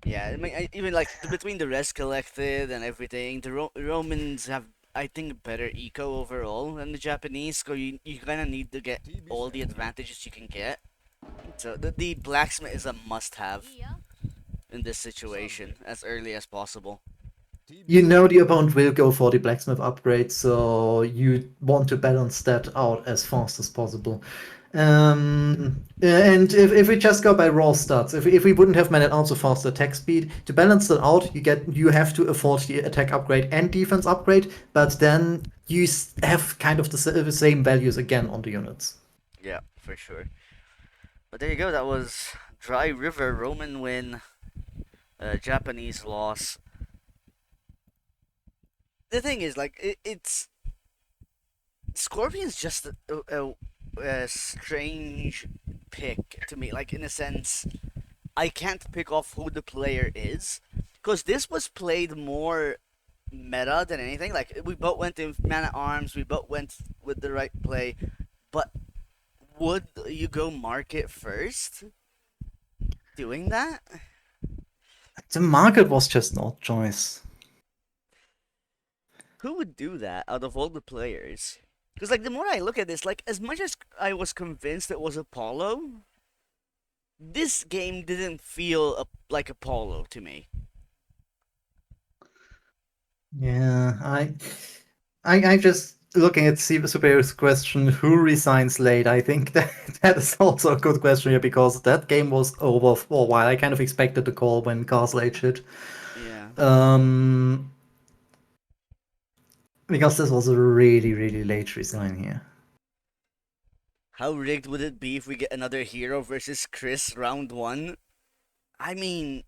Yeah, I mean, even like between the rest collected and everything, the Romans have, I think, better eco overall than the Japanese. So you kind of need to get all the advantages you can get. So the blacksmith is a must-have in this situation as early as possible. You know the opponent will go for the blacksmith upgrade, so you want to balance that out as fast as possible. And if we just go by raw stats, if we wouldn't have managed also fast attack speed, to balance that out, you have to afford the attack upgrade and defense upgrade, but then you have kind of the same values again on the units. Yeah, for sure. But there you go. That was Dry River Roman win, Japanese loss. The thing is, like, it's Scorpion's just a strange pick to me. Like, in a sense, I can't pick off who the player is because this was played more meta than anything. Like, we both went in man at arms, we both went with the right play, but would you go market first doing that? The market was just not choice. Who would do that out of all the players? Because, like, the more I look at this, like, as much as I was convinced it was Apollo, this game didn't feel like Apollo to me. Yeah, I just looking at Superhero's question, who resigns late? I think that that is also a good question here because that game was over for a while. I kind of expected the call when Castle Age hit. Yeah. Um, because this was a really, really late resign here. How rigged would it be if we get another hero versus Chris round one? I mean,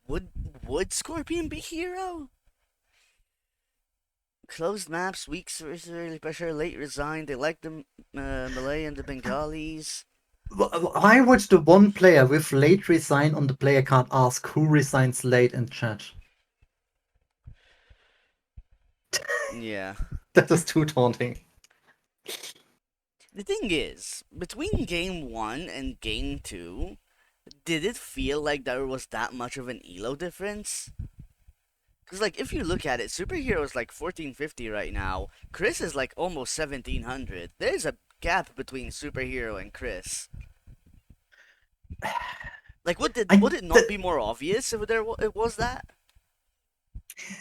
would would Scorpion be hero? Closed maps, weak early pressure, late resign. They like the Malay and the Bengalis. Why would the one player with late resign on the player card ask who resigns late in chat? Yeah. That is too taunting. The thing is, between game one and game two, did it feel like there was that much of an elo difference? Because, like, if you look at it, Superhero is like 1450 right now. Chris is like almost 1700. There's a gap between Superhero and Chris. Like, would I it not be more obvious if it was that?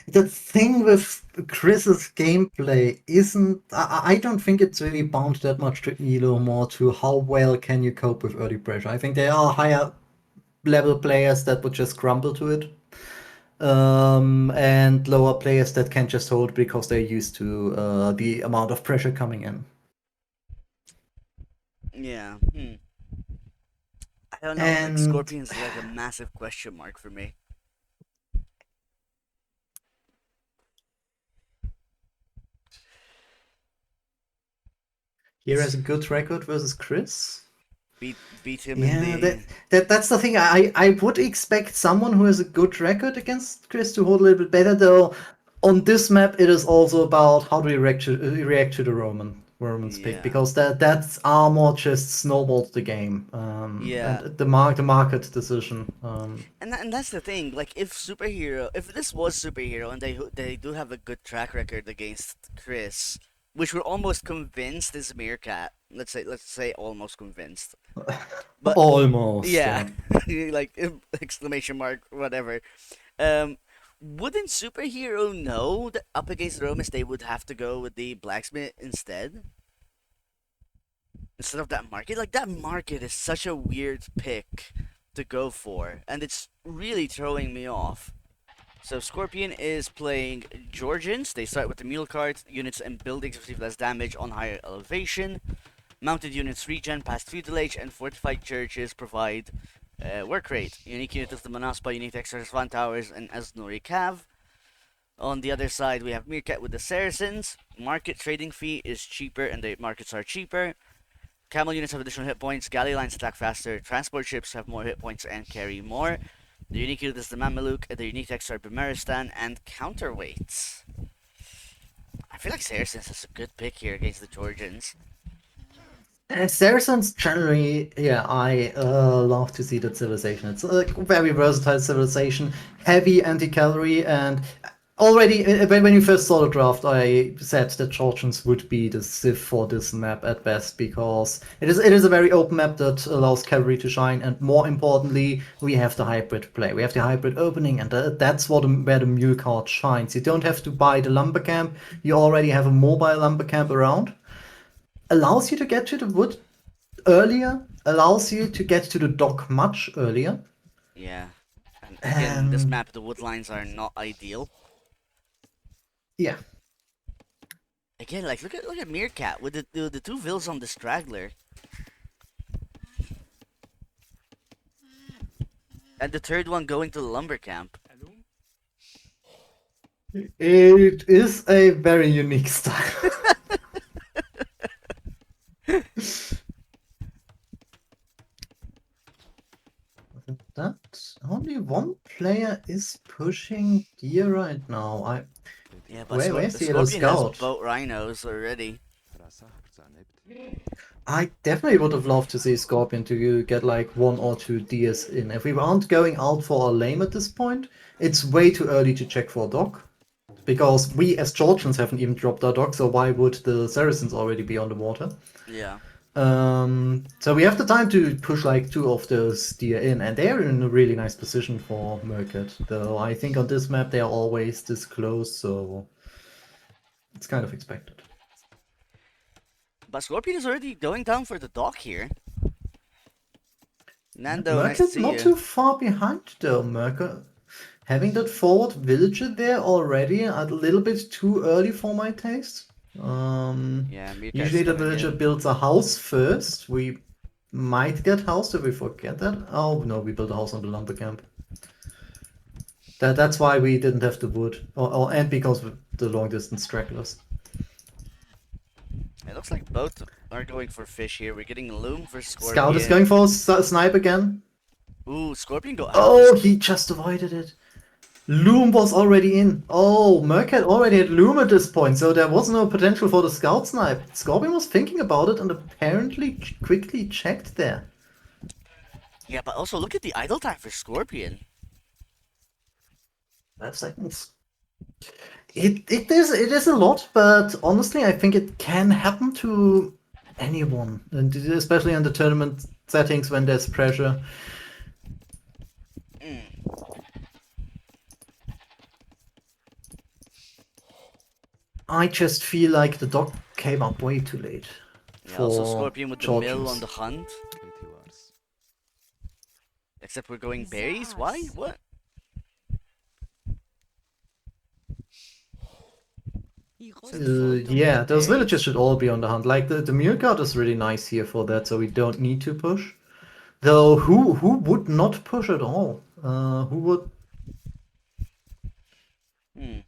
the thing with Chris's gameplay isn't. I don't think it's really bound that much to Elo, more to how well can you cope with early pressure. I think there are higher level players that would just crumble to it, and lower players that can just hold because they're used to the amount of pressure coming in. Yeah. I don't know. Like, And Scorpion's like a massive question mark for me. here has a good record versus Chris. Beat him in Yeah, the. that's the thing. I would expect someone who has a good record against Chris to hold a little bit better, though. On this map, it is also about how do you react to the Roman's pick Yeah. because that's armor just snowballed the game, and Yeah. the market decision. And that's the thing. Like, if this was Superhero, and they do have a good track record against Chris, which we're almost convinced is Meerkat. Let's say almost convinced. But Almost, yeah, yeah. like exclamation mark whatever. Um, wouldn't Superhero know that up against Romus they would have to go with the blacksmith instead of that market? Like, that market is such a weird pick to go for, and it's really throwing me off. So Scorpion is playing Georgians. They start with the mule cart. Units and buildings receive less damage on higher elevation. Mounted units regen past feudal age, and fortified churches provide work rate. Unique unit is the Manaspa, unique extra Svan Towers, and Aznuri Cav. On the other side, we have Meerkat with the Saracens. Market trading fee is cheaper, and the markets are cheaper. Camel units have additional hit points. Galley lines attack faster. Transport ships have more hit points and carry more. The unique unit is the Mameluke. The unique texts are Bemeristan and counterweights. I feel like Saracens is a good pick here against the Georgians. Saracens generally, yeah, I love to see that civilization. It's a very versatile civilization, heavy anti-cavalry, and already when you first saw the draft, I said that Georgians would be the civ for this map at best because it is a very open map that allows cavalry to shine, and more importantly, we have the hybrid play. We have the hybrid opening, and that's where the mule card shines. You don't have to buy the lumber camp. You already have a mobile lumber camp around. Allows you to get to the wood earlier, allows you to get to the dock much earlier. Yeah. And again, this And map, the wood lines are not ideal. yeah, Again, like look at Meerkat with the two vills on the straggler, and the third one going to the lumber camp. it is a very unique style. That only one player is pushing deer right now. Yeah, but Where's the yellow Scorpion has scout? boat rhinos already. I definitely would have loved to see Scorpion to get like one or two deers in. If we aren't going out for a lame at this point, it's way too early to check for a dock. Because we as Georgians haven't even dropped our dock, so why would the Saracens already be on the water? Yeah. So we have the time to push like two of those deer in, and they're in a really nice position for Meerkat. Though I think on this map they are always this close, so it's kind of expected. But Scorpion is already going down for the dock here. Yeah, Nando, nice to Meerkat see not you. too far behind though. Meerkat having that forward villager there already a little bit too early for my taste. Yeah, Meerkat's Usually the coming villager in. builds a house first. We might get house if we forget that. Oh no, we built a house on the lumber camp. That's why we didn't have the wood, and because of the long distance stragglers. It looks like both are going for fish here. We're getting Loom for Scout is going Scorpion. for a snipe again. Ooh, Scorpion go out of Oh, this. he just avoided it. Loom was already in. Oh, Meerkat already had Loom at this point, so there was no potential for the scout snipe. Scorpion was thinking about it and apparently quickly checked there. Yeah, but also look at the idle time for Scorpion. 5 seconds. It is a lot, but honestly, I think it can happen to anyone, and especially in the tournament settings when there's pressure. Mm. I just feel like the dog came up way too late Yeah, also for Scorpion with the mill on Georgians. the hunt. Except we're going berries? Why? What? Yeah, those villagers should all be on the hunt. Like the Meerkat is really nice here for that, so we don't need to push. Though who would not push at all? Who would? Hmm.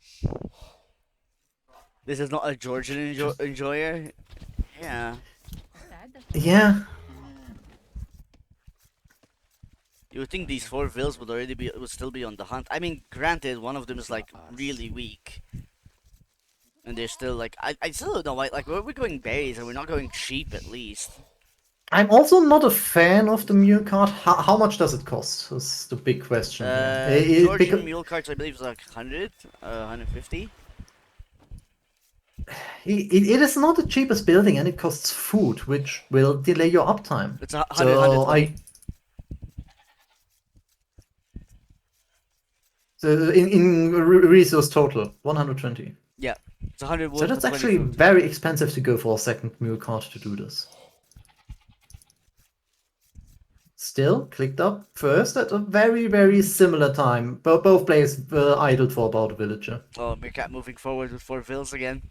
This is not a Georgian enjoyer? Yeah. Yeah, You would think these four vills would still be on the hunt. I mean, granted, one of them is like really weak. And they're still like I still don't know why like we're going berries and we're not going sheep at least. I'm also not a fan of the Meerkat. How much does it cost? That's the big question here. Georgian mule carts I believe is like 100, 150. It is not the cheapest building, and it costs food, which will delay your uptime. It's a 100, So 120. in resource total 120. Yeah. It's 100 So wood for that's 20 actually food. very expensive to go for a second mule cart to do this. Still clicked up first at a very similar time. Both players were idled for about a villager. Oh, Meerkat moving forward with four vills again.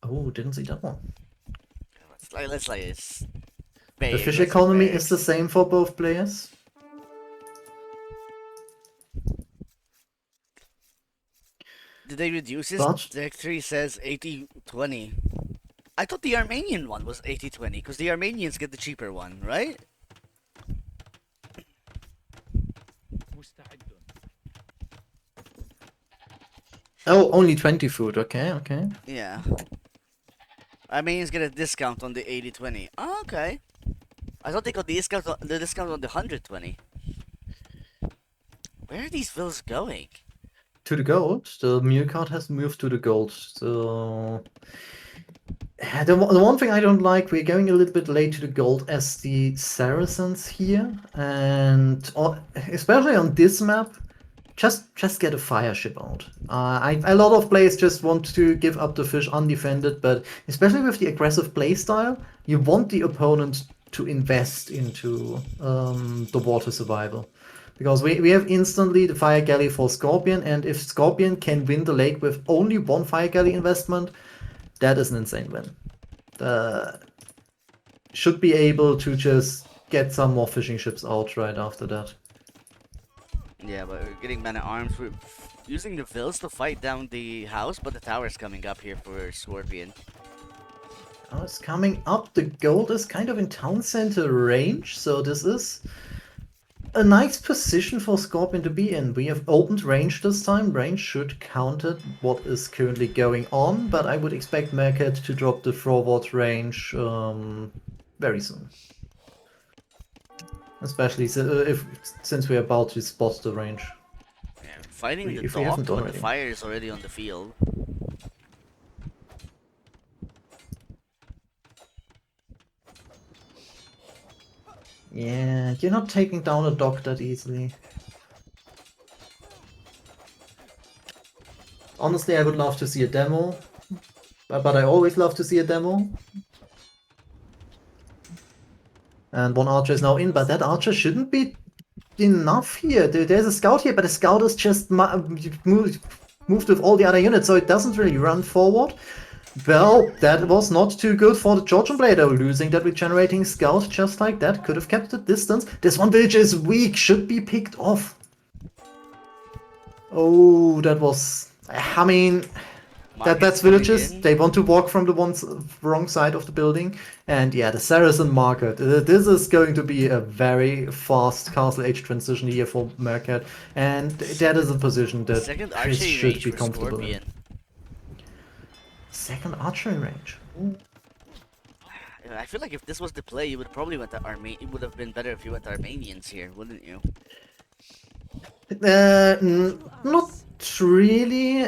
Oh, didn't see that one. Let's like it's The very fish aggressive economy is barracks. the same for both players. Did they reduce this? But Deck 3 says 80-20. I thought the Armenian one was 80-20 because the Armenians get the cheaper one, right? oh, only 20 food. Okay. Yeah. I mean, he's get a discount on the 80/20. Oh, okay. I thought they got the discount on the 120. Where are these vills going? To the gold. The Meerkat has moved to the gold. So the one thing I don't like, we're going a little bit late to the gold as the Saracens here, and especially on this map, just get a fire ship out. A lot of players just want to give up the fish undefended, but especially with the aggressive playstyle, you want the opponent to invest into the water survival. Because we have instantly the fire galley for Scorpion, and if Scorpion can win the lake with only one fire galley investment, that is an insane win. Should be able to just get some more fishing ships out right after that. Yeah, but we're getting men at arms. We're using the vills to fight down the house, but the tower's coming up here for Scorpion. Oh, it's coming up. The gold is kind of in town center range, so this is a nice position for Scorpion to be in. We have opened range this time. Range should counter what is currently going on, but I would expect Meerkat to drop the forward range very soon. Especially since we're about to spot the range. Yeah, fighting the If we haven't dock, but the already. fire is already on the field. Yeah, you're not taking down a dock that easily. Honestly, I would love to see a demo, but I always love to see a demo. And one archer is now in, but that archer shouldn't be enough here. There's a scout here, but the scout is just moved with all the other units, so it doesn't really run forward. Well, that was not too good for the Georgian player, losing that regenerating scout just like that. Could have kept the distance. This one village is weak, should be picked off. Oh, that was... I mean... That's villages. They want to walk from the wrong side of the building. And yeah, the Saracen market. This is going to be a very fast castle age transition here for Meerkat. And that is a position that Second Chris archery should range be for comfortable Scorpion. in. Second archery range. I feel like if this was the play, you would probably went to It would have been better if you went to Armenians here, wouldn't you? Not really.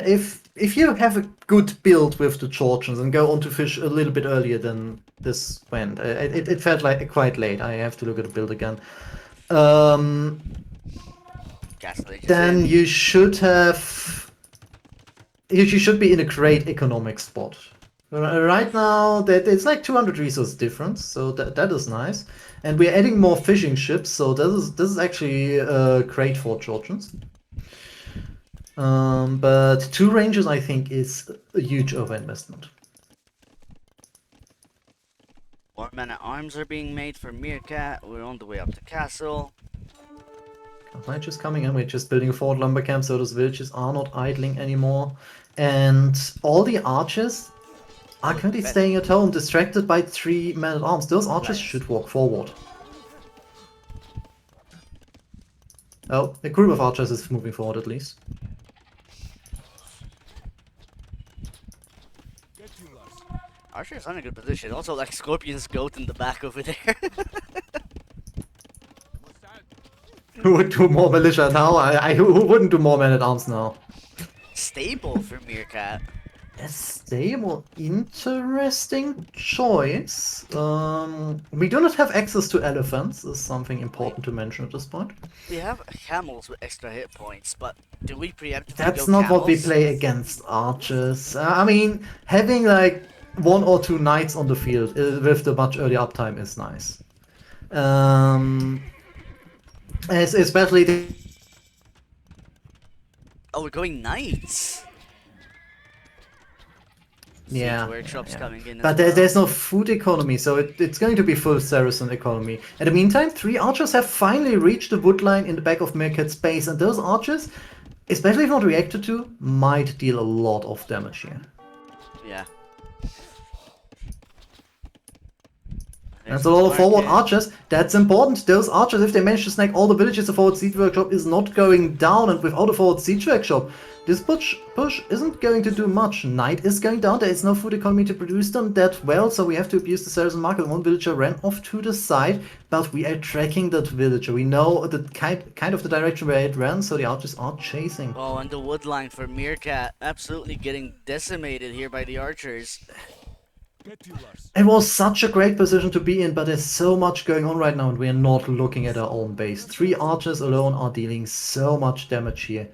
If you have a good build with the Georgians and go on to fish a little bit earlier than this went, it felt like quite late. I have to look at the build again. Then you should have. You should be in a great economic spot. Right now, that it's like 200 resource difference, so that is nice. And we're adding more fishing ships, so this is actually great for Georgians. But 2 ranges, I think, is a huge overinvestment. More men at arms are being made for Meerkat. We're on the way up to castle. Light just coming in. We're just building a forward lumber camp, so those villages are not idling anymore. And all the archers are currently staying at home, distracted by 3 men at arms. Those archers should walk forward. Oh, a group of archers is moving forward at least. Archer's in a good position. Also, like Scorpion's goat in the back over there. Who would do more militia now? Who wouldn't do more men at arms now? Stable for Meerkat. A stable, interesting choice. We do not have access to elephants, is something important to mention at this point. We have camels with extra hit points, but do we preemptively That's go not camels? what we play against archers. I mean, having like 1 or 2 knights on the field with the much earlier uptime is nice. Especially the... Oh, we're going knights. Yeah, workshops coming in. But there's no food economy, so it's going to be full Saracen economy. In the meantime, 3 archers have finally reached the wood line in the back of Meerkat's base, and those archers, especially if not reacted to, might deal a lot of damage here. Yeah. There That's a goes lot of forward Market. archers. That's important. Those archers, if they manage to snag all the villages, the forward siege workshop is not going down. And without a forward siege workshop, this push isn't going to do much. Knight is going down. There is no food economy to produce them that well, so we have to abuse the Saracen market. One villager ran off to the side, but we are tracking that villager. We know the kind of the direction where it ran, so the archers are chasing. Oh, and the wood line for Meerkat absolutely getting decimated here by the archers. It was such a great position to be in, but there's so much going on right now, and we are not looking at our own base. 3 archers alone are dealing so much damage here.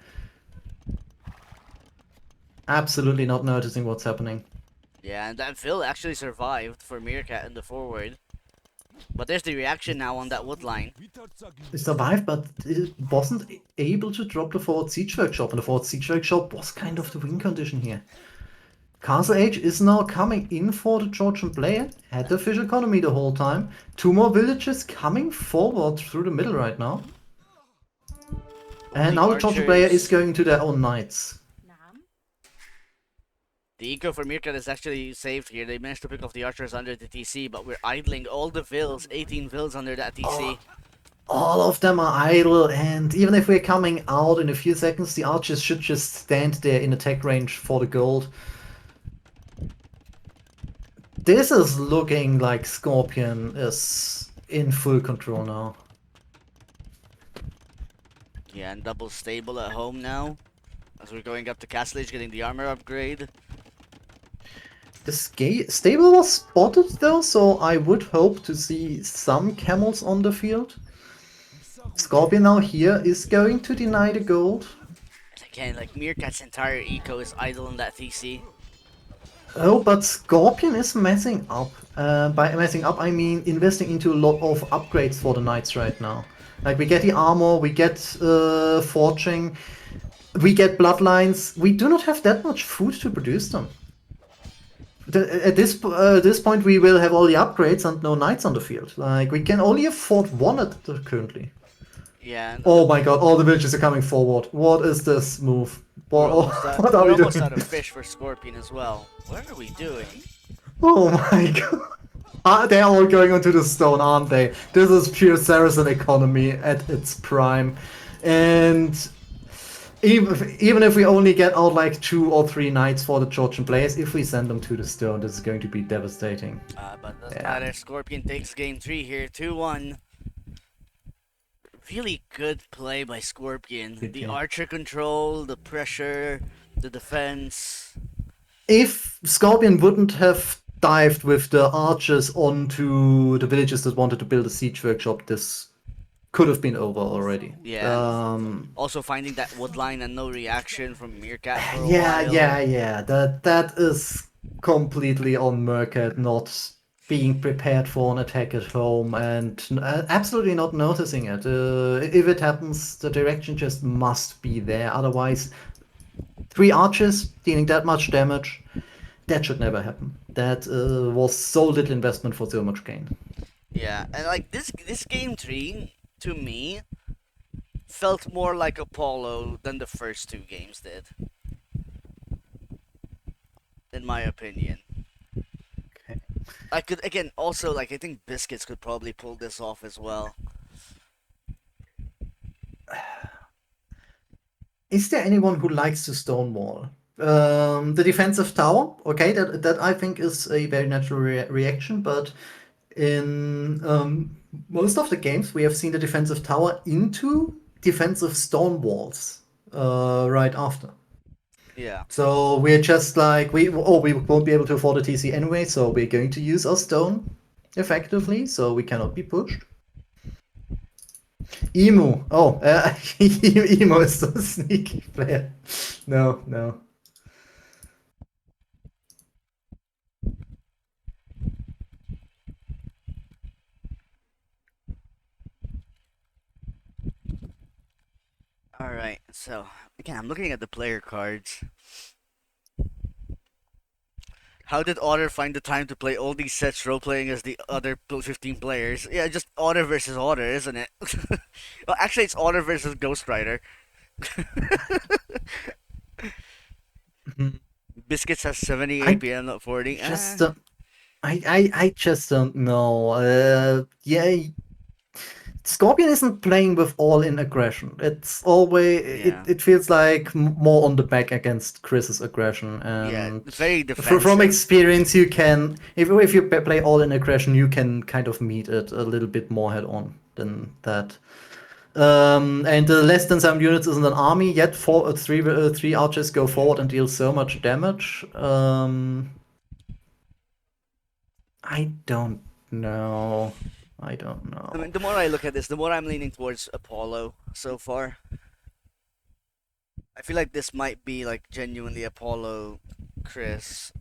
Absolutely not noticing what's happening. Yeah, and that Phil actually survived for Meerkat in the forward. But there's the reaction now on that wood line. He survived, but it wasn't able to drop the forward siege workshop, and the forward siege workshop was kind of the win condition here. Castle Age is now coming in for the Georgian player. Had the fish economy the whole time. 2 more villages coming forward through the middle right now. And now the Georgian player is going to their own knights. The eco for Meerkat is actually saved here. They managed to pick off the archers under the TC, but we're idling all the vills, 18 vills under that TC. All of them are idle, and even if we're coming out in a few seconds, the archers should just stand there in attack range for the gold. This is looking like Scorpion is in full control now. Yeah, and double stable at home now. As we're going up to Castle Age, getting the armor upgrade. The stable was spotted though, so I would hope to see some camels on the field. Scorpion now here is going to deny the gold. Again, like Meerkat's entire eco is idle in that TC. Oh, but Scorpion is messing up. By messing up, I mean investing into a lot of upgrades for the knights right now. Like, we get the armor, we get forging, we get bloodlines. We do not have that much food to produce them. At this point, we will have all the upgrades and no knights on the field. Like, we can only afford one currently. Yeah. Oh my god, all the villages are coming forward. What is this move? What are we almost doing? out of fish for Scorpion as well. What are we doing? Oh my god. They're all going onto the stone, aren't they? This is pure Saracen economy at its prime. And even if we only get out like 2 or 3 knights for the Georgian players, if we send them to the stone, this is going to be devastating. But doesn't matter. Scorpion takes game 3 here, 2-1. Really good play by Scorpion. The archer control, the pressure, the defense. If Scorpion wouldn't have dived with the archers onto the villages that wanted to build a siege workshop, this could have been over already. Yeah. Also finding that wood line and no reaction from Meerkat for a while. Yeah. That is completely on Meerkat not being prepared for an attack at home and absolutely not noticing it. If it happens, the direction just must be there. Otherwise, 3 archers dealing that much damage, that should never happen. That was so little investment for so much gain. Yeah, and like this game 3, to me, felt more like Apollo than the first 2 games did. In my opinion. Okay. I could, again, also, like, I think Biscuits could probably pull this off as well. Is there anyone who likes to stonewall? The defensive tower, okay, that I think is a very natural reaction, but in most of the games we have seen the defensive tower into defensive stone walls right after. Yeah. So we're just like, we won't be able to afford a TC anyway, so we're going to use our stone effectively, so we cannot be pushed. Emu. Oh, Emu is the sneaky player. No. Alright, so, again, I'm looking at the player cards. How did Otter find the time to play all these sets role-playing as the other 15 players? Yeah, just Otter versus Otter, isn't it? Well, actually, it's Otter versus Ghost Rider. Biscuits has 70 APM, not 40. I just don't know. Yeah, Scorpion isn't playing with all-in aggression. It's always Yeah. it feels like more on the back against Chris's aggression. Yeah, And very from defensive. experience, you can if you play all-in aggression, you can kind of meet it a little bit more head-on than that. And less than 7 units isn't an army yet. Three archers go forward and deal so much damage. I don't know. I don't I mean, know. the more I look at this, the more I'm leaning towards Apollo so far. I feel like this might be like genuinely Apollo, Chris.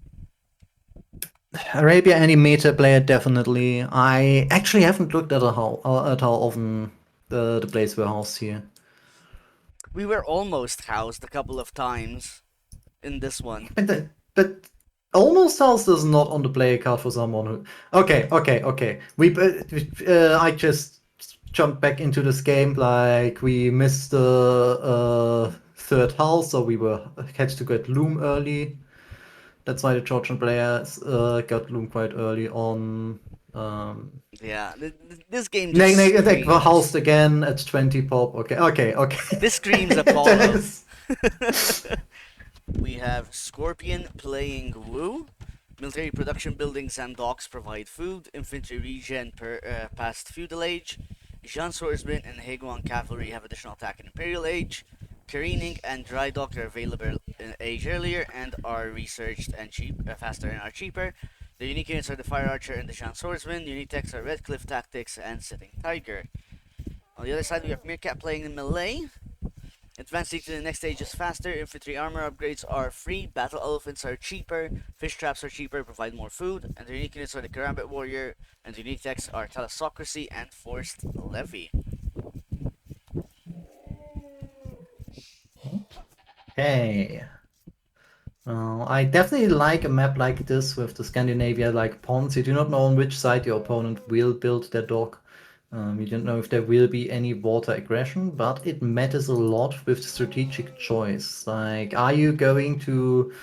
Arabia any meta player definitely. I actually haven't looked at how often the plays were housed here. We were almost housed a couple of times in this one. But almost housed is not on the player card for someone who. Okay. I just jumped back into this game like we missed the third house, so we were had to get Loom early. That's why the Georgian players got Loom quite early on. Yeah, this game just They were housed screams. again at 20 pop. Okay. This screams Apollo. Yes. We have Scorpion playing Wu. Military production buildings and docks provide food. Infantry regen past feudal age. Jean Swordsman and Heguan cavalry have additional attack in Imperial Age. Careening and dry dock are available in age earlier and are researched and faster and are cheaper. The unique units are the Fire Archer and the Jean Swordsman. Unique techs are Red Cliff Tactics and Sitting Tiger. On the other side, we have Meerkat playing in melee. Advancing to the next stage is faster, infantry armor upgrades are free, battle elephants are cheaper, fish traps are cheaper, provide more food, and the unique units are the Karambit Warrior, and the unique techs are Thalassocracy and Forced Levy. Hey. I definitely like a map like this with the Scandinavia like ponds. You do not know on which side your opponent will build their dock. You don't know if there will be any water aggression, but it matters a lot with strategic choice. Like, are you going to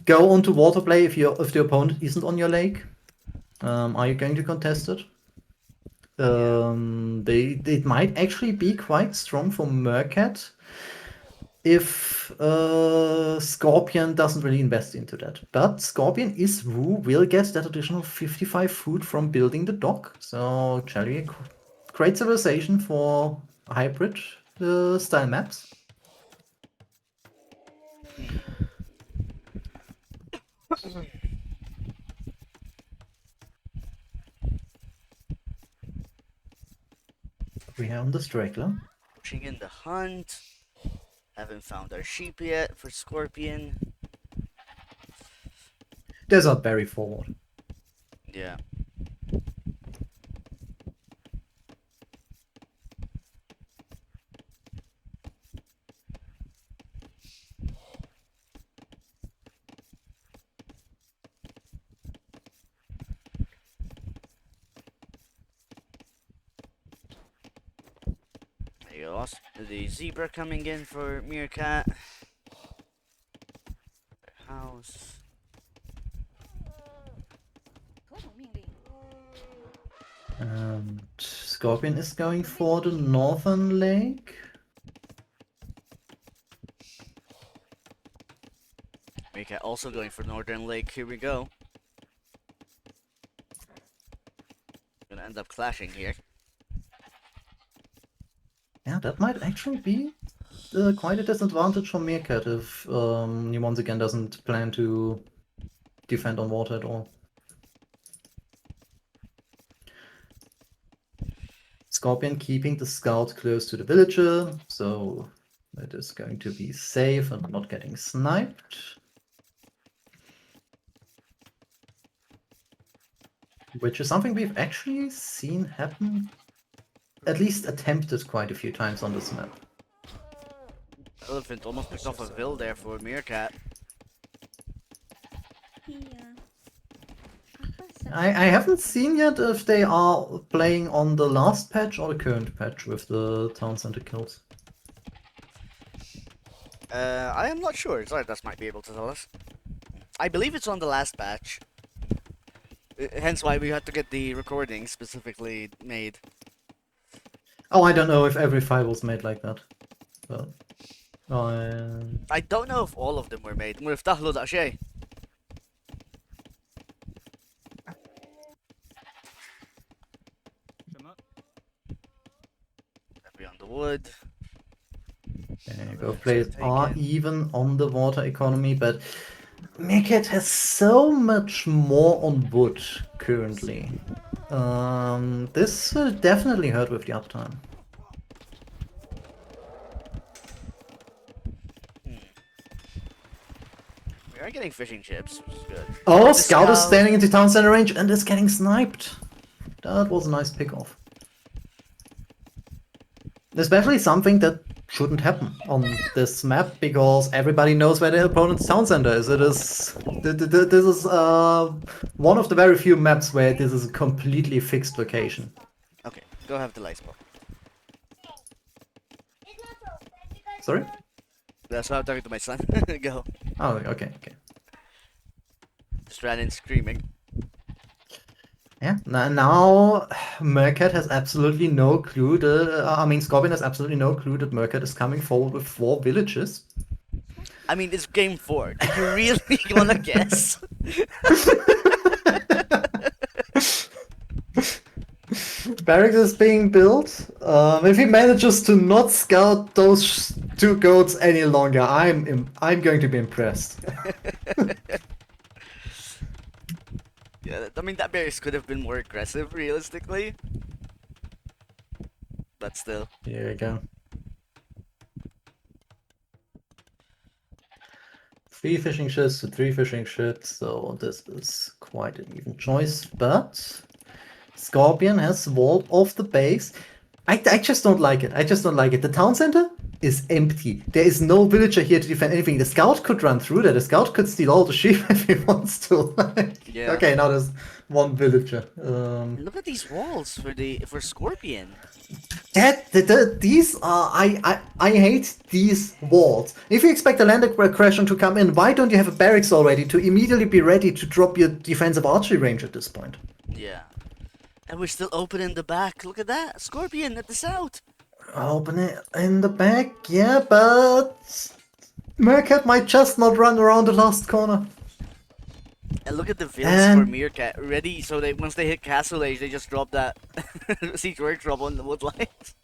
go onto water play if the opponent isn't on your lake? Are you going to contest it? Yeah. It might actually be quite strong for Meerkat if Scorpion doesn't really invest into that. But Scorpion is Wu will get that additional 55 food from building the dock. So actually great civilization for hybrid style maps. We have the Straggler. Pushing in the hunt. Haven't found our sheep yet for Scorpion. There's not very forward. Yeah. There you go. The zebra coming in for Meerkat. House. And Scorpion is going for the northern lake. Meerkat also going for Northern Lake. Here we go. Gonna end up clashing here. Yeah, that might actually be quite a disadvantage for Meerkat if he once again doesn't plan to defend on water at all. Scorpion keeping the scout close to the villager, so it is going to be safe and not getting sniped. Which is something we've actually seen happen, at least attempted quite a few times on this map. Elephant almost picked off a Vil there for Meerkat. I haven't seen yet if they are playing on the last patch or the current patch with the town center kills. I am not sure. Zardas might be able to tell us. I believe it's on the last batch. Hence why we had to get the recording specifically made. Oh, I don't know if every file was made like that. But, I don't know if all of them were made. مفتاح له دقشة. Be on the wood. both players are even on the water economy, but Meerkat has so much more on wood currently. This will definitely hurt with the uptime. We are getting fishing chips, which is good. Oh, Scout is standing into town center range and is getting sniped. That was a nice pick-off. Especially something that shouldn't happen on this map, because everybody knows where the opponent's town center is. This is one of the very few maps where this is a completely fixed location. Okay, go have the lights, Bob. Sorry? That's why I'm talking to my son. Go. Oh, okay. Just ran in screaming. Yeah, now Meerkat has absolutely no clue. Scorpion has absolutely no clue that Meerkat is coming forward with 4 villages. I mean, it's game 4. Do you really wanna guess? Barracks is being built. If he manages to not scout those 2 goats any longer, I'm going to be impressed. Yeah, I mean, that barracks could have been more aggressive, realistically. But still. Here we go. 3 fishing ships to 3 fishing ships, so this is quite an even choice, but Scorpion has walled off the base. I just don't like it. The town center is empty. There is no villager here to defend anything. The scout could run through there. The scout could steal all the sheep if he wants to. Yeah. Okay, now there's 1 villager. Look at these walls for Scorpion. These are I hate these walls. If you expect a land aggression to come in, why don't you have a barracks already to immediately be ready to drop your defensive archery range at this point? Yeah. And we're still open in the back. Look at that. Scorpion at the south. Open it in the back, yeah, but Meerkat might just not run around the last corner. And look at the villas for Meerkat. Ready, so they once they hit Castle Age, they just drop that siege workshop on the woodlines.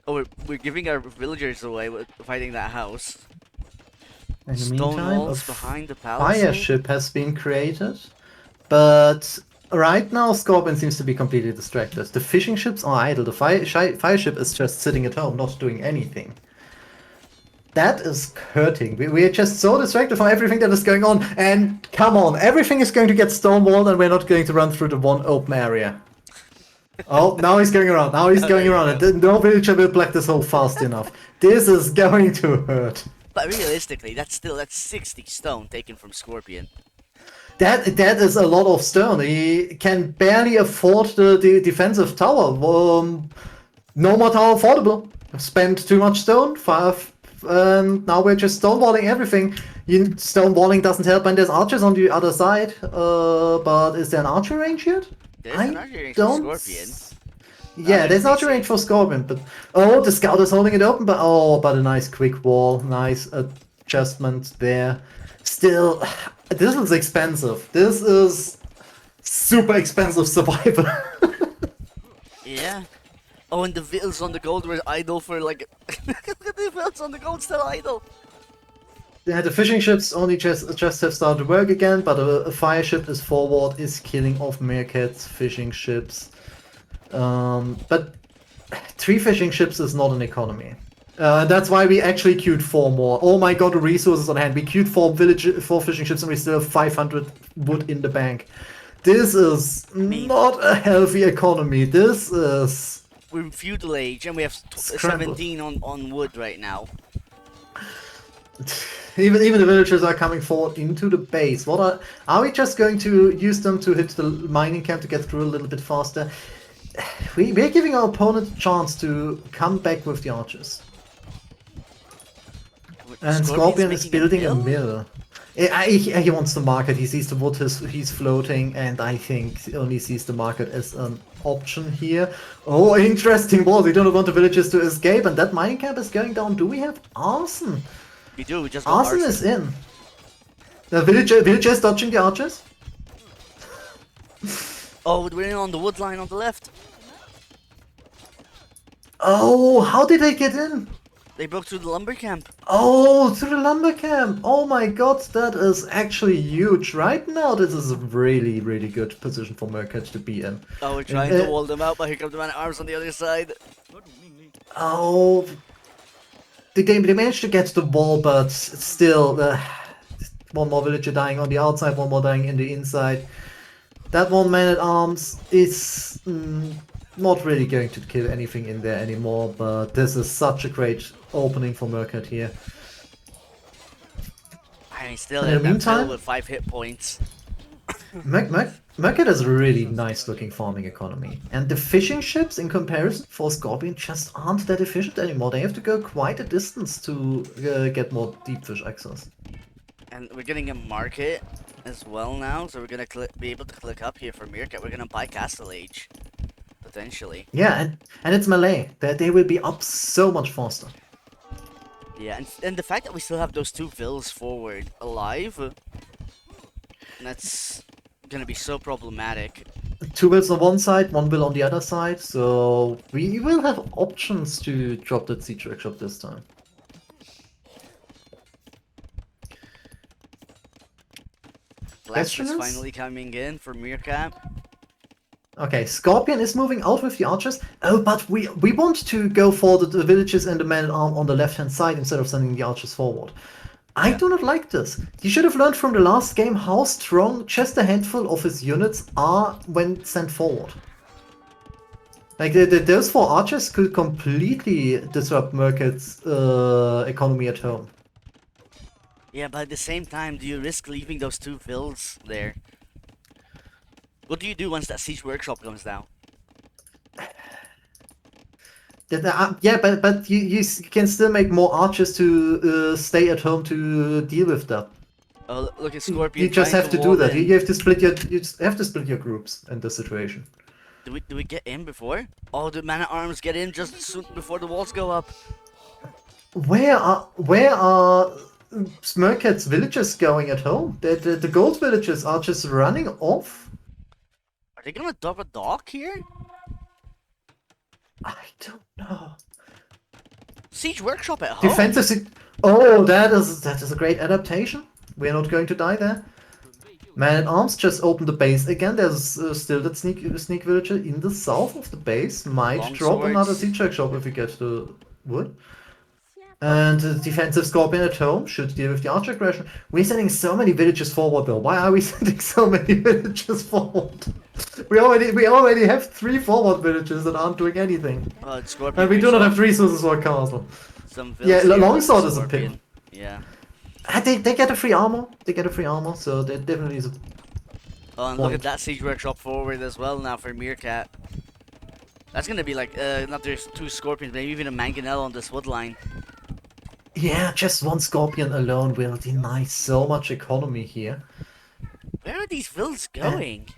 Oh, we're giving our villagers away with fighting that house. In the Stone meantime, walls a behind the palace. fire ship has been created, but right now Scorpion seems to be completely distracted. The fishing ships are idle. The fire ship is just sitting at home, not doing anything. That is hurting. We are just so distracted from everything that is going on. And come on, everything is going to get stonewalled, and we're not going to run through the one open area. Oh, now he's going around. And no villager will block this hole fast enough. This is going to hurt. But realistically, that's 60 stone taken from Scorpion. That is a lot of stone. He can barely afford the defensive tower. No more tower affordable. Spent too much stone. And now we're just stonewalling everything. Stonewalling doesn't help when there's archers on the other side. But is there an archer range yet? There's an archer range for Scorpion. Yeah, there's an archer range for Scorpion, but the scout is holding it open. But a nice quick wall, nice adjustment there. Still, this is expensive. This is super expensive survival. Yeah. Oh, and the vills on the gold were idle for like. Look at the vills on the gold still idle. Yeah, the fishing ships only just have started to work again, but a fire ship is forward, is killing off Meerkat's fishing ships. But 3 fishing ships is not an economy. That's why we actually queued 4 more. Oh my god, the resources on hand. We queued 4 fishing ships and we still have 500 wood in the bank. This is not a healthy economy. This is... We're in feudal age and we have 17 on wood right now. Even the villagers are coming forward into the base. Are we just going to use them to hit the mining camp to get through a little bit faster? We're giving our opponent a chance to come back with the archers. And Scorpion is building a mill. He wants the market. He sees the wood he's floating, and I think he only sees the market as an option here. Oh, interesting wall. We don't want the villagers to escape, and that mining camp is going down. Do we have arson? We do. We just got Arson is in. The villagers dodging the archers. Oh, we're in on the wood line on the left. Oh, how did they get in? They broke through the lumber camp. Oh, to the lumber camp! Oh my god, that is actually huge. Right now, this is a really, really good position for Meerkat to be in. Oh, we're trying to wall them out, but here come the man-at-arms on the other side. Oh, they managed to get the wall, but still, one more villager dying on the outside, one more dying in the inside. That one man-at-arms is not really going to kill anything in there anymore, but this is such a great opening for Meerkat here. I still in the meantime, with 5 hit points. Meerkat has a really nice looking farming economy. And the fishing ships in comparison for Scorpion just aren't that efficient anymore. They have to go quite a distance to get more deep fish access. And we're getting a market as well now, so we're gonna be able to click up here for Meerkat. We're gonna buy Castle Age, potentially. Yeah, and it's melee. They will be up so much faster. Yeah, and the fact that we still have those 2 vills forward alive, that's gonna be so problematic. 2 vills on one side, 1 vill on the other side, so we will have options to drop that siege workshop this time. Blast is finally coming in for Meerkat. Okay, Scorpion is moving out with the archers. Oh, but we want to go for the villages and the man-at-arm on the left-hand side instead of sending the archers forward. I do not like this. He should have learned from the last game how strong just a handful of his units are when sent forward. Like, those 4 archers could completely disrupt Meerkat's economy at home. Yeah, but at the same time, do you risk leaving those 2 vills there? What do you do once that siege workshop comes down? Yeah, but you can still make more archers to stay at home to deal with that. Oh, look at Scorpion. You just have to do that. You have to split your groups in this situation. Do we get in before? Oh, the man-at-arms get in just soon before the walls go up. Where are Meerkat's villagers going at home? The gold villagers are just running off. Are they gonna drop a dock here? I don't know. Siege workshop at home. Defensive. Oh, that is a great adaptation. We're not going to die there. Man-at-arms just opened the base again. There's still that sneak villager in the south of the base. Might drop another siege workshop if we get the wood. And the defensive Scorpion at home should deal with the archer aggression. We're sending so many villages forward though. Why are we sending so many villages forward? We already have 3 forward villages that aren't doing anything. Scorpion, and we do not have resources for a castle. Yeah, longsword is a pin. Yeah. They get a free armor. They get a free armor, so there definitely is a Oh, and look at that siege workshop forward as well now for Meerkat. That's gonna be like another 2 Scorpions, maybe even a Mangonel on this wood line. Yeah, just 1 Scorpion alone will deny so much economy here. Where are these vills going?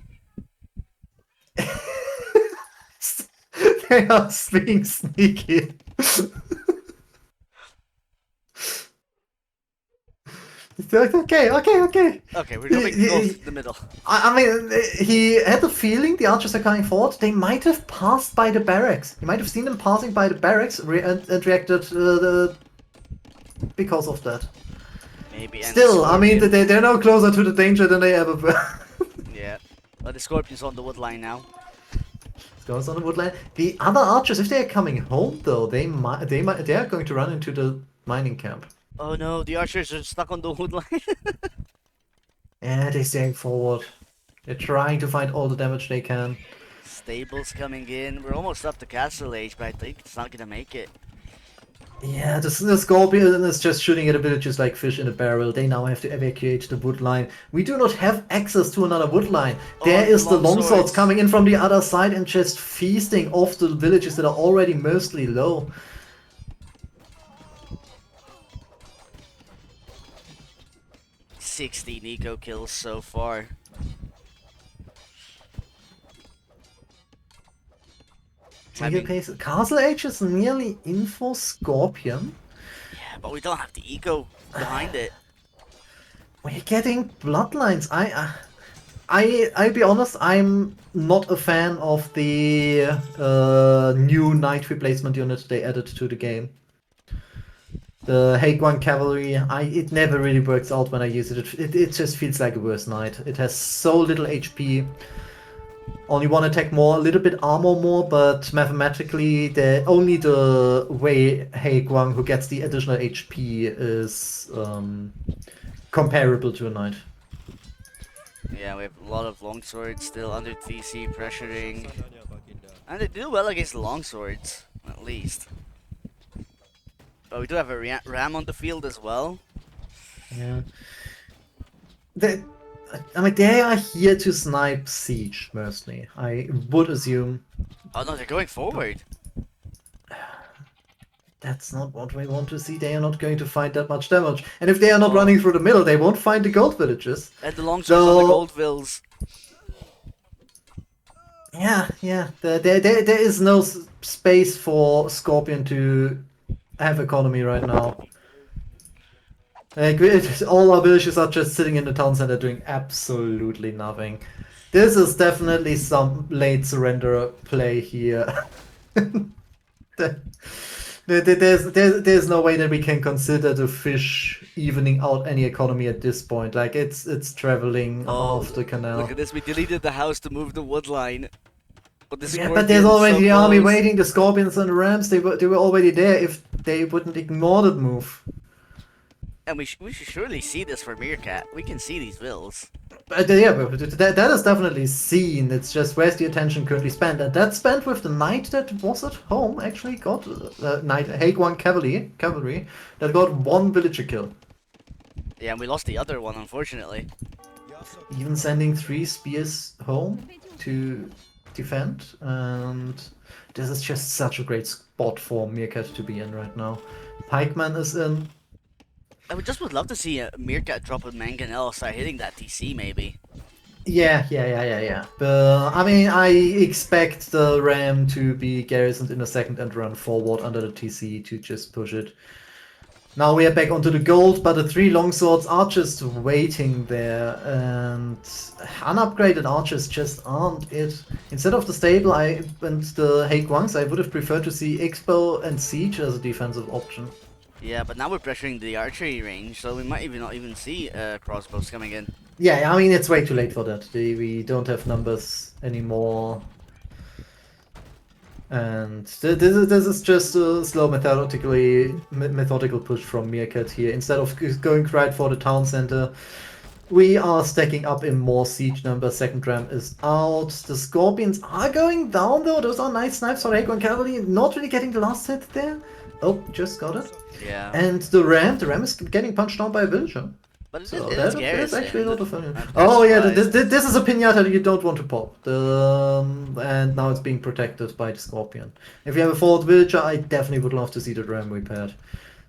They are being sneaky. Okay. Okay, we're going north the middle. I mean, he had the feeling the archers are coming forward. They might have passed by the barracks. He might have seen them passing by the barracks and reacted because of that. Maybe. Still, I mean, they're now closer to the danger than they ever were. Yeah. The Scorpion's on the wood line now. Goes on the wood line. The other archers, if they are coming home though, they are going to run into the mining camp. Oh no, the archers are stuck on the wood line. Yeah, they're staying forward. They're trying to find all the damage they can. Stables coming in. We're almost up to Castle Age, but I think it's not gonna make it. Yeah, the Scorpion is just shooting at the villages like fish in a barrel. They now have to evacuate the wood line. We do not have access to another wood line. There is the longswords coming in from the other side and just feasting off the villages that are already mostly low. 16 eco kills so far. I Eagle mean, pace. Castle Age is nearly in for Scorpion. yeah, but we don't have the eco behind it. We're getting bloodlines. I'll be honest. I'm not a fan of the new knight replacement unit they added to the game. The Haguan Cavalry. It never really works out when I use it. It just feels like a worse knight. It has so little HP. Only one attack more, a little bit armor more, but mathematically, only the way Haguan who gets the additional HP is comparable to a knight. Yeah, we have a lot of longswords still under TC pressuring. And they do well against the longswords, at least. But we do have a ram on the field as well. Yeah. They, I mean, they are here to snipe Siege, mostly. I would assume. Oh no, they're going forward. That's not what we want to see. They are not going to find that much damage. And if they are not running through the middle, they won't find the gold villages. And the longswords on the gold vills. Yeah. There is no space for Scorpion to have economy right now. Like, all our villages are just sitting in the town center doing absolutely nothing. This is definitely some late surrender play here. There's no way that we can consider the fish evening out any economy at this point. Like, it's traveling off the canal. Look at this, we deleted the house to move the wood line. But but there's already the army waiting. The Scorpions and the Rams, they were already there if they wouldn't ignore that move. And we should surely see this for Meerkat. We can see these vills. But that is definitely seen. It's just where's the attention currently spent. And that's spent with the knight that was at home, actually got knight Haguan cavalry that got one villager kill. Yeah, and we lost the other one, unfortunately. Even sending 3 spears home to defend. And this is just such a great spot for Meerkat to be in right now. Pikeman is in. I would love to see a Meerkat drop a Mangonel, start hitting that TC maybe. Yeah. But I mean, I expect the Ram to be garrisoned in a second and run forward under the TC to just push it. Now we are back onto the gold, but the 3 longswords are just waiting there, and unupgraded archers just aren't it. Instead of the stable and the Haguans, I would have preferred to see Expo and Siege as a defensive option. Yeah, but now we're pressuring the archery range, so we might not even see crossbows coming in. Yeah, I mean, it's way too late for that. We don't have numbers anymore. And this is just a slow methodical push from Meerkat here. Instead of going right for the town center, we are stacking up in more siege numbers. Second ram is out. The Scorpions are going down though. Those are nice snipes for Haguan Cavalry. Not really getting the last hit there. Oh, just got it. Yeah. And the ram is getting punched down by a villager. But So that's that's actually not a fun. I'm Oh yeah, surprised. this is a pinata you don't want to pop. And now it's being protected by the Scorpion. If you have a forward villager, I definitely would love to see the ram repaired.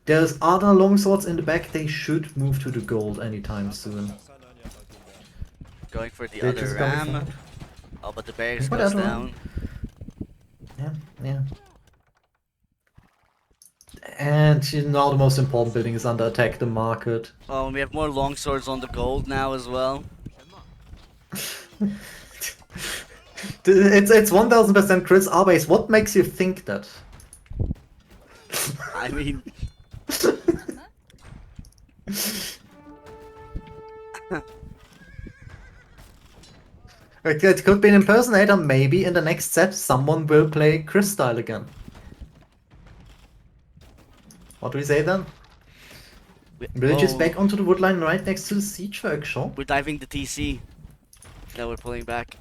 There's other longswords in the back. They should move to the gold anytime soon. Going for the Villages other coming ram. forward. Oh, but the barracks What goes other down. Yeah. And now the most important building is under attack, the market. Oh, and we have more longswords on the gold now as well. It's 1000% Chris Arbase. What makes you think that? I mean, It could be an impersonator. Maybe in the next set someone will play Chris style again. What do we say then? Villages back onto the woodline right next to the siege workshop. we're diving the TC. Now we're pulling back.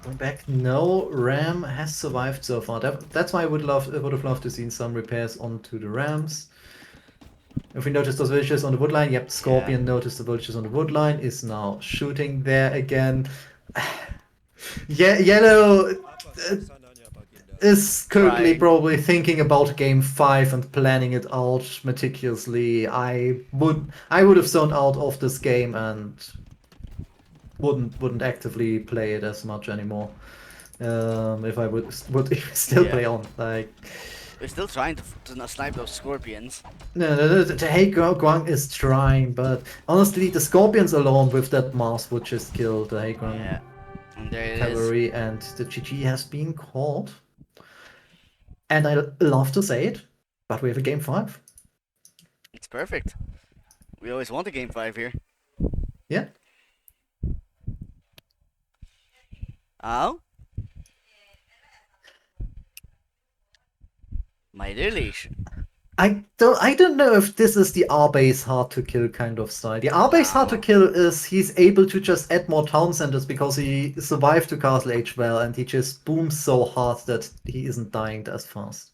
Going back. No, Ram has survived so far. That's why I would have loved to see some repairs onto the Rams. If we notice those villages on the woodline, yep, Scorpion noticed the villages on the woodline, is now shooting there again. Yeah, yellow. is currently trying. probably thinking about game 5 and planning it out meticulously. I would have zoned out of this game and wouldn't actively play it as much anymore. If I would still Yeah, play on. Like, we're still trying to not snipe those scorpions. no, the Hey Guang is trying, but honestly, the Scorpions alone with that Mars would just kill the Hey Guang Yeah, and there it is. cavalry, and the GG has been called. And I love to say it, but we have a game 5. It's perfect. We always want a game 5 here. Yeah. Oh, my Delish. I don't know if this is the R base hard to kill kind of style. The R base hard to No, kill is he's able to just add more town centers because he survived to Castle Age well and he just booms so hard that he isn't dying as fast.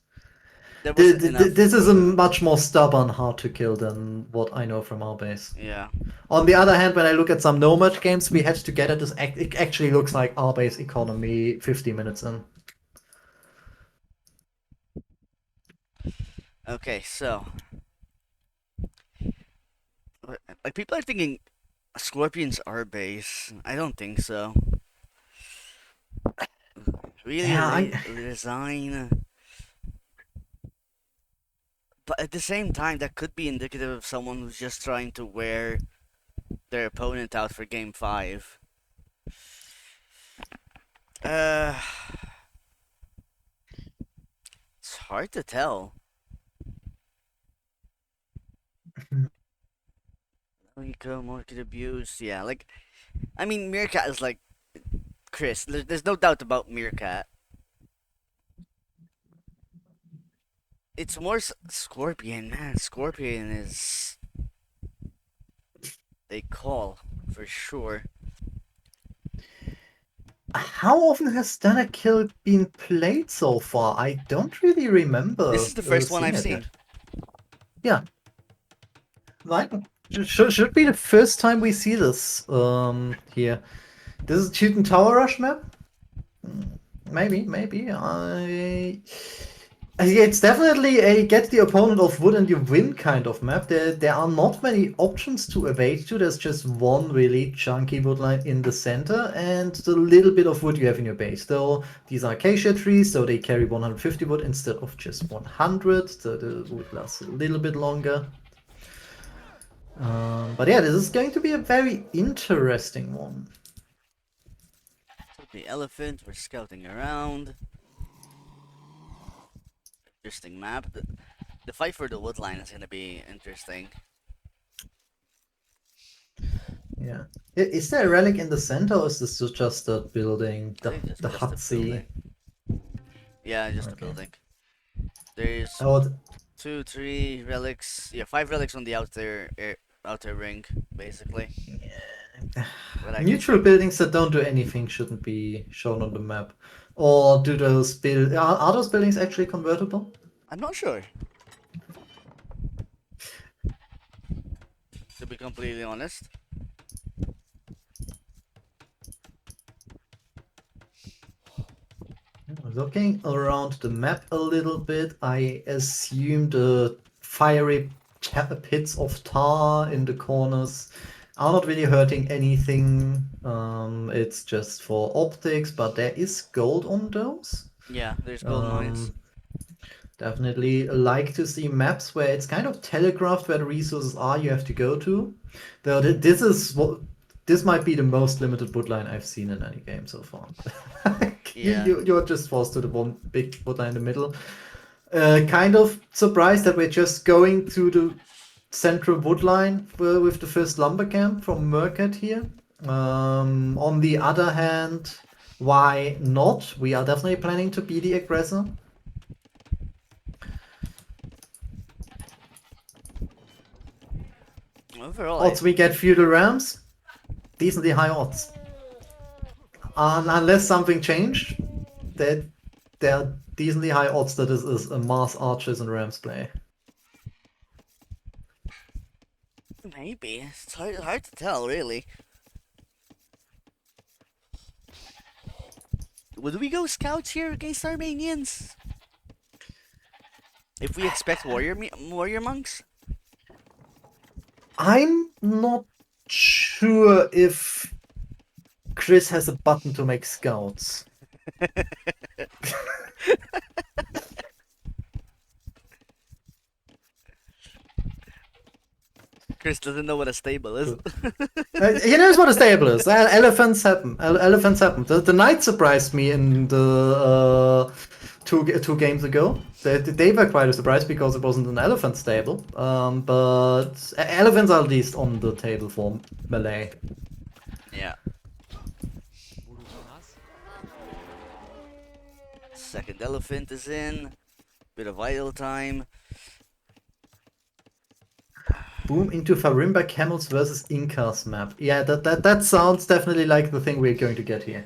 there wasn't enough. This is a much more stubborn hard to kill than what I know from R base. Yeah. On the other hand, when I look at some Nomad games we had together, it actually looks like R base economy 50 minutes in. Okay, so like people are thinking scorpions are base. I don't think so. Really Yeah, I resign. But at the same time, that could be indicative of someone who's just trying to wear their opponent out for game 5. Uh, it's hard to tell. Eco market abuse, yeah. Like, I mean, Meerkat is like Chris. There's no doubt about Meerkat. It's more Scorpion, man. Scorpion is they call for sure. How often has Stunner Kill been played so far? I don't really This remember is the first one seeing I've it seen. yet. Yeah, like should be the first time we see this here. This is Teuton Tower Rush map. Hmm, maybe. It's definitely a get the opponent off wood and you win kind of map. There are not many options to evade to. There's just one really chunky wood line in the center and the little bit of wood you have in your base. Though these are acacia trees, so they carry 150 wood instead of just 100. So the wood lasts a little bit longer. But yeah, this is going to be a very interesting one. So the elephant, we're scouting around. Interesting map. The fight for the wood line is gonna be interesting. Yeah. Is there a relic in the center, or is this just the building, I think the just a Hutsy? building. Yeah, just a Okay. building. There's Oh, 2, 3 relics. Yeah, 5 relics on the outer ring, basically. yeah. What I can Neutral see. buildings that don't do anything shouldn't be shown on the map. Or do those are those buildings actually convertible? I'm not sure, to be completely honest. Looking around the map a little bit, I assume the fiery pits of tar in the corners are not really hurting anything. It's just for optics, but there is gold on those. Yeah, there's gold mines. Um, Definitely like to see maps where it's kind of telegraphed where the resources are you have to go to. Though this might be the most limited woodline I've seen in any game so far. Yeah. You're just forced to the one big woodline in the middle. Kind of surprised that we're just going to the central woodline with the first lumber camp from Meerkat here. On the other hand, why not? We are definitely planning to be the aggressor. Overall, Odds we get feudal realms, decently high odds. Unless something changed, that there are decently high odds that this is a Mars Archers and Rams play. maybe it's hard to tell, really. would we go scouts here against Armenians? If we expect warrior monks? I'm not sure if Chris has a button to make scouts. Chris doesn't know what a stable is. He knows what a stable is. Elephants happen. Elephants happen. The knight surprised me in the two games ago. They were quite a surprise because it wasn't an elephant stable. But elephants are at least on the table for melee. Yeah. Second elephant is in. Bit of idle time. Boom into Farimba Camels versus Incas map. Yeah, that sounds definitely like the thing we're going to get here.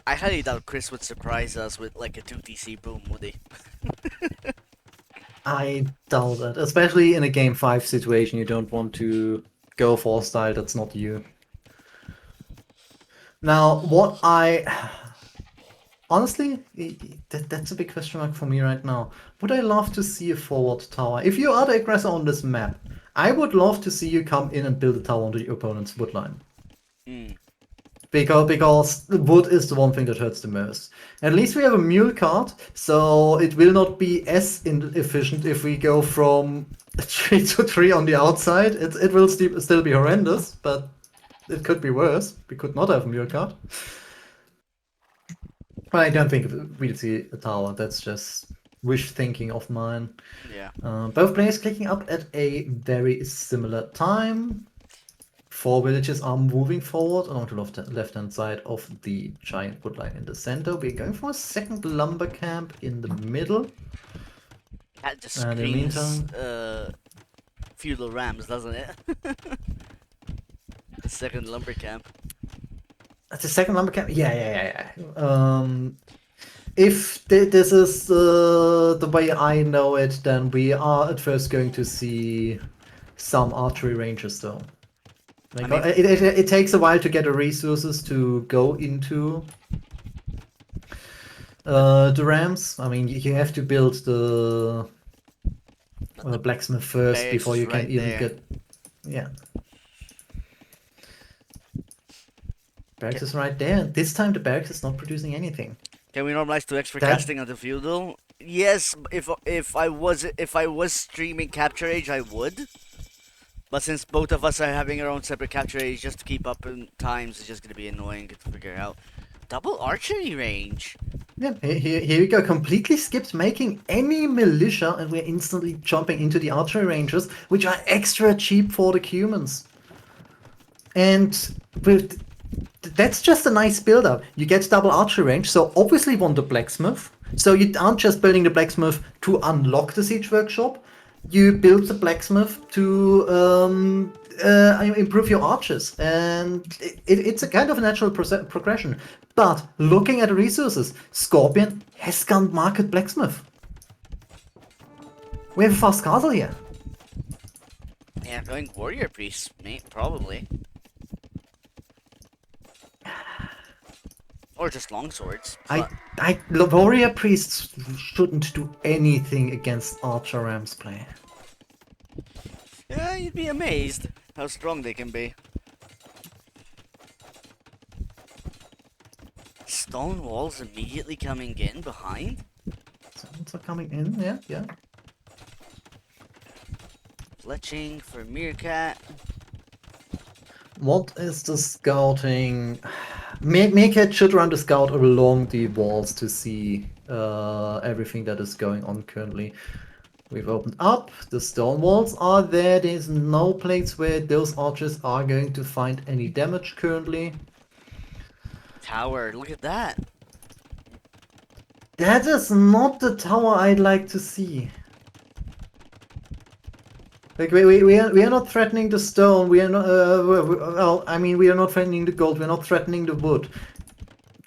I highly doubt Chris would surprise us with like a 2TC boom, would he? I doubt it. Especially in a game 5 situation, you don't want to go for a style that's not you. Now, what I... Honestly, that's a big question mark for me right now. Would I love to see a forward tower? If you are the aggressor on this map, I would love to see you come in and build a tower onto your opponent's wood line. Mm. Because wood is the one thing that hurts the most. At least we have a mule card, so it will not be as inefficient if we go from 3 to 3 on the outside. It will still be horrendous, but it could be worse. We could not have a mule card. I don't think we'll see a tower. That's just wish thinking of mine. Yeah. Both players clicking up at a very similar time. 4 villages are moving forward along the left-hand side of the giant wood line in the center. We're going for a second lumber camp in the middle. That just And in the screams meantime, feudal rams, doesn't it? The second lumber camp. that's the second lumber camp. Yeah. If this is the way I know it, then we are at first going to see some archery ranges, though. Like, I mean, it takes a while to get the resources to go into the rams. I mean, you have to build the blacksmith first before you can even get... Yeah. Barracks is right there. This time the barracks is not producing anything. Can we normalize 2x for casting on the feudal? Yes, if I was streaming Capture Age, I would. But since both of us are having our own separate Capture Age, just to keep up in times, it's just gonna be annoying to figure out. Double archery range. Yeah, here we go. Completely skipped making any militia, and we're instantly jumping into the archery ranges, which are extra cheap for the humans. And that's just a nice build-up. You get double archery range, so obviously you want the blacksmith. So you aren't just building the blacksmith to unlock the siege workshop. You build the blacksmith to improve your archers, and it's a kind of a natural progression. But looking at the resources, Scorpion has gone market blacksmith. We have a fast castle here. Yeah, going warrior priest, mate, probably. Or just longswords. The warrior priests shouldn't do anything against archer rams play. Yeah, you'd be amazed how strong they can be. Stone walls immediately coming in behind. Someone's coming in, yeah. Fletching for Meerkat. What is the scouting? Meerkat should run the scout along the walls to see everything that is going on currently. We've opened up, the stone walls are there, there's no place where those archers are going to find any damage currently. Tower, look at that. That is not the tower I'd like to see. Like, we are not threatening the stone, we are not, well, I mean, we are not threatening the gold, we're not threatening the wood.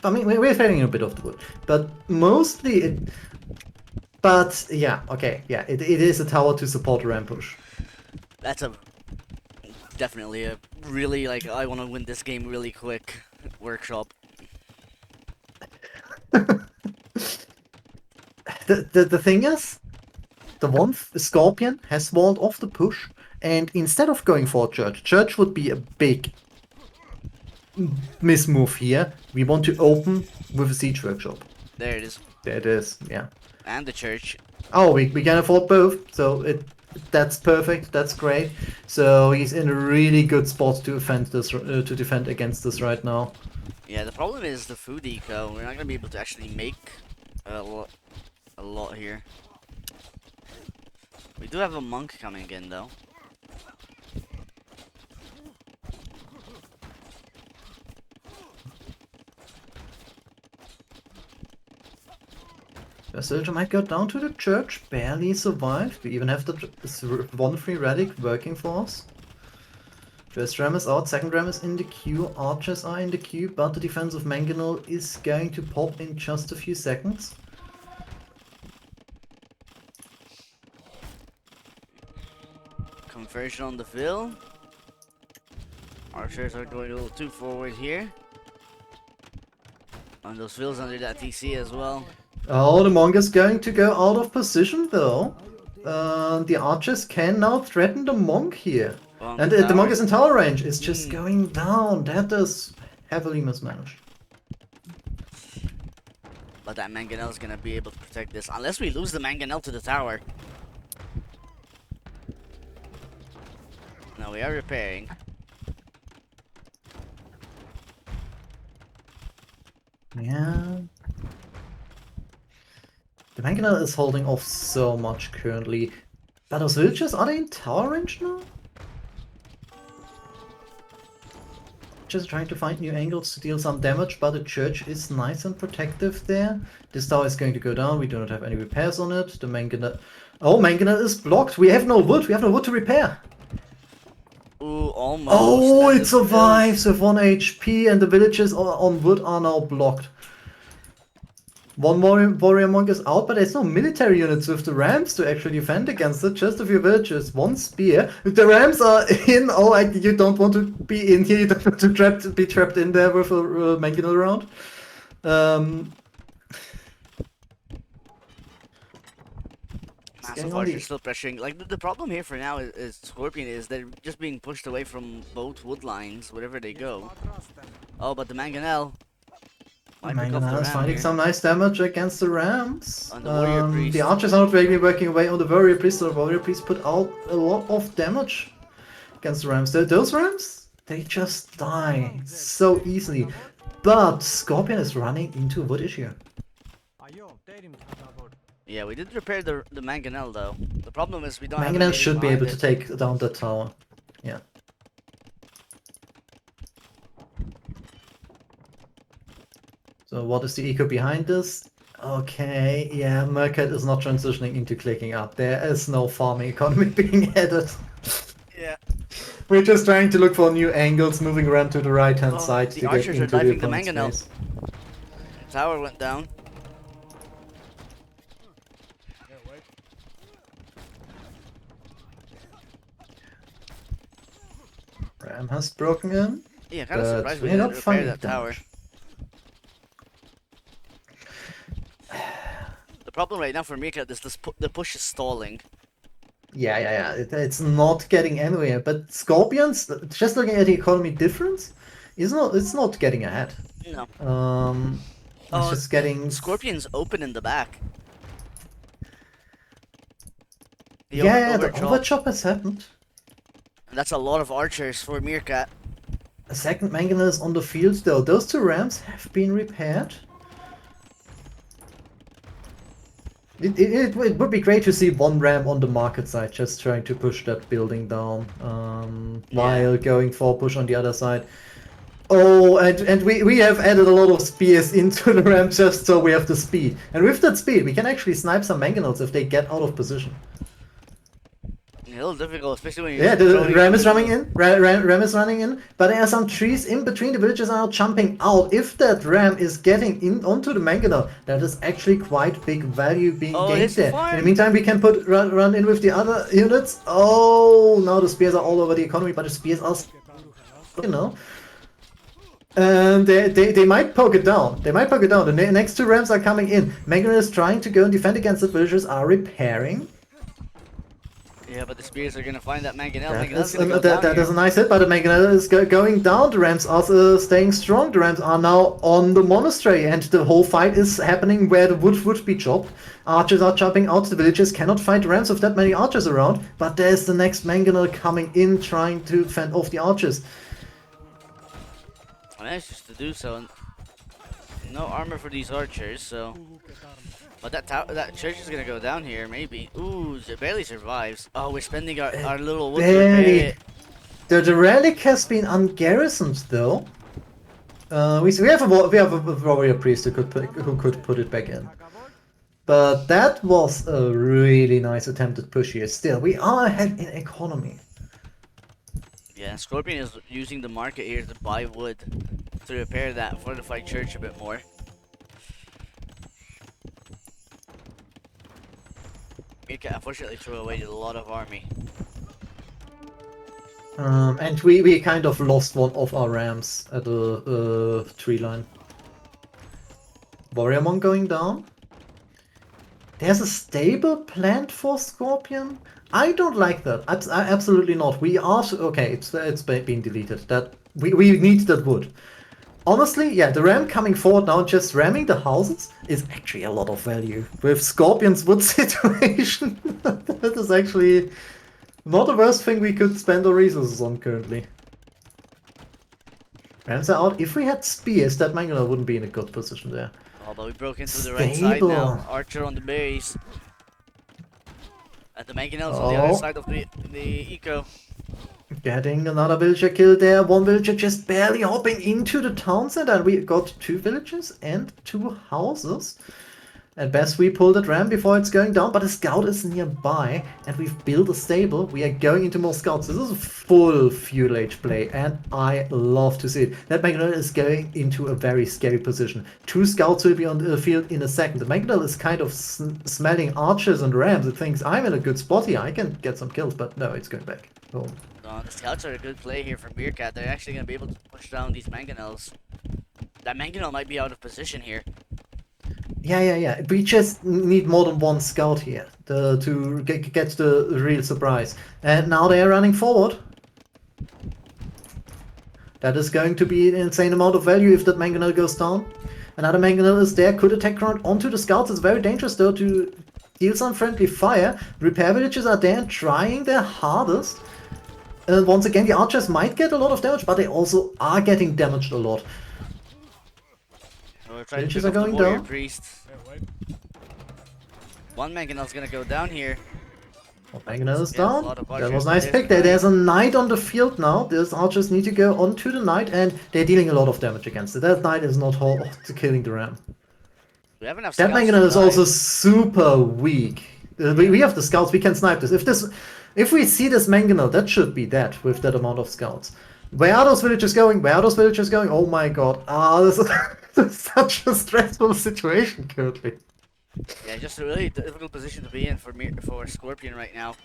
I mean, we're failing a bit of the wood, but mostly it. But yeah, okay, yeah, it is a tower to support a ram push. That's a definitely a really like I want to win this game really quick workshop. The thing is, the one Scorpion has walled off the push, and instead of going for Church would be a big mismove here. We want to open with a siege workshop. There it is. There it is, yeah. And the church. Oh, we can afford both, so that's perfect. That's great. So he's in a really good spot to defend this to defend against this right now. Yeah, the problem is the food eco. We're not gonna be able to actually make a lot here. We do have a monk coming in though. The soldier might go down to the church, barely survived. We even have the one free relic working for us. First ram is out, second ram is in the queue, archers are in the queue, but the defensive mangonel is going to pop in just a few seconds. Conversion on the fill. Archers are going a little too forward here. And those fills under that TC as well. Oh, the monk is going to go out of position though. The archers can now threaten the monk here. And the monk is in tower range. It's just going down. That is heavily mismanaged. But that mangonel is gonna be able to protect this. Unless we lose the mangonel to the tower. No, we are repairing. Yeah. The mangonel is holding off so much currently. But those villagers, are they in tower range now? Just trying to find new angles to deal some damage, but the church is nice and protective there. This tower is going to go down. We do not have any repairs on it. The mangonel... Oh, mangonel is blocked. We have no wood. We have no wood to repair. Ooh, almost. Oh, it survives with 1 HP, and the villagers on wood are now blocked. One more warrior monk is out, but there's no military units with the rams to actually defend against it. Just a few villagers, one spear. The rams are in. Oh, you don't want to be in here. You don't want to be trapped in there with a mangonel around. Massive archers still pressuring. Like the problem here for now is Scorpion is they're just being pushed away from both wood lines wherever they go. Oh, but the mangonel. Mangonel is finding some nice damage against the rams. On the warrior priest. The archers are not really working away on the warrior priest. So the warrior priest put out a lot of damage against the rams. Those rams, they just die so easily. But Scorpion is running into a wood issue. Yeah, we did repair the mangonel though. The problem is we don't. Mangonel should be able to take down that tower. Yeah. So what is the eco behind this? Okay, yeah, Meerkat is not transitioning into clicking up. There is no farming economy being added. Yeah. We're just trying to look for new angles, moving around to the right-hand side to get into the opponent's space. The tower went down. Ram has broken in. Yeah, kind of surprised we didn't repair that tower. The problem right now for Meerkat is the push is stalling. Yeah. It's not getting anywhere. But Scorpions, just looking at the economy difference, it's not getting ahead. No. It's just getting... Scorpion's open in the back. The overchop has happened. That's a lot of archers for Meerkat. A second mangonel is on the field though. Those two rams have been repaired. It would be great to see one ram on the market side, just trying to push that building down, while going for a push on the other side. Oh, and we have added a lot of spears into the ram just so we have the speed. And with that speed, we can actually snipe some mangonels if they get out of position. A little difficult, especially when you're Yeah, the throwing ram them is in running the... in. Ram is running in, but there are some trees in between. The villagers are jumping out. If that ram is getting in onto the mangonel, that is actually quite big value being Oh, it gained hits the there. In the farm! meantime, we can run in with the other units. Oh, now the spears are all over the economy, but the spears are, you know. And they might poke it down. They might poke it down. The next two rams are coming in. Mangonel is trying to go and defend against it. Villagers are repairing. Yeah, but the spears are gonna find that Mangonel. That Mangonel's is gonna go down that here. is a nice hit, but the Magna is going down. The Rams are staying strong. The Rams are now on the monastery, and the whole fight is happening where the wood would be chopped. Archers are jumping out. The villagers cannot fight Rams with that many archers around, but there's the next Mangonel coming in, trying to fend off the archers. I managed just to do so. No armor for these archers, so... But that church is gonna go down here, maybe. Ooh, it barely survives. Oh, we're spending our little wood to repair Barely. it. The relic has been ungarrisoned though. We have a warrior priest who could put it back in. But that was a really nice attempted push here. Still, we are ahead in economy. Yeah, Scorpion is using the market here to buy wood to repair that fortified church a bit more. Meerkat unfortunately threw away a lot of army. And we kind of lost one of our rams at the tree line. Warrior Monk going down. There's a stable planned for Scorpion. I don't like that. Absolutely not. We are okay. It's been deleted. That we need that wood. Honestly, yeah, the ram coming forward now, just ramming the houses, is actually a lot of value. With Scorpion's wood situation, that is actually not the worst thing we could spend our resources on currently. Rams are out. If we had spears, that Mangonel wouldn't be in a good position there. Oh, but we broke into the right side now. Stable. Archer on the base. And the Mangonel's on the other side of the eco. Getting another villager killed there. One villager just barely hopping into the town center. And we got two villages and two houses. At best, we pull that ram before it's going down, but a scout is nearby, and we've built a stable. We are going into more scouts. This is a full feudal age play, and I love to see it. That Magdalene is going into a very scary position. Two scouts will be on the field in a second. The Magdalene is kind of smelling archers and rams. It thinks, I'm in a good spot here. I can get some kills, but no, it's going back home. The scouts are a good play here from Meerkat. They're actually going to be able to push down these Mangonels. That Mangonel might be out of position here. Yeah. We just need more than one scout here to get the real surprise. And now they are running forward. That is going to be an insane amount of value if that Mangonel goes down. Another Mangonel is there, could attack around onto the scouts. It's very dangerous though to deal some friendly fire. Repair villages are there trying their hardest. Once again, the archers might get a lot of damage, but they also are getting damaged a lot. We're trying Villages to are pick up the going warrior down. priest. One Mangonel's gonna go down here. Mangonel is Yeah, a down. lot of That archers, was but nice there's pick. the knight. There's a knight on the field now. These archers need to go onto the knight, and they're dealing a lot of damage against it. That knight is not killing the ram. We have enough That scouts Mangonel to is dive. also super weak. We have the scouts. We can snipe this. If we see this Mangonel, that should be dead with that amount of scouts. Where are those villagers going? Where are those villagers going? Oh my god. This is such a stressful situation currently. Yeah, just a really difficult position to be in for Scorpion right now.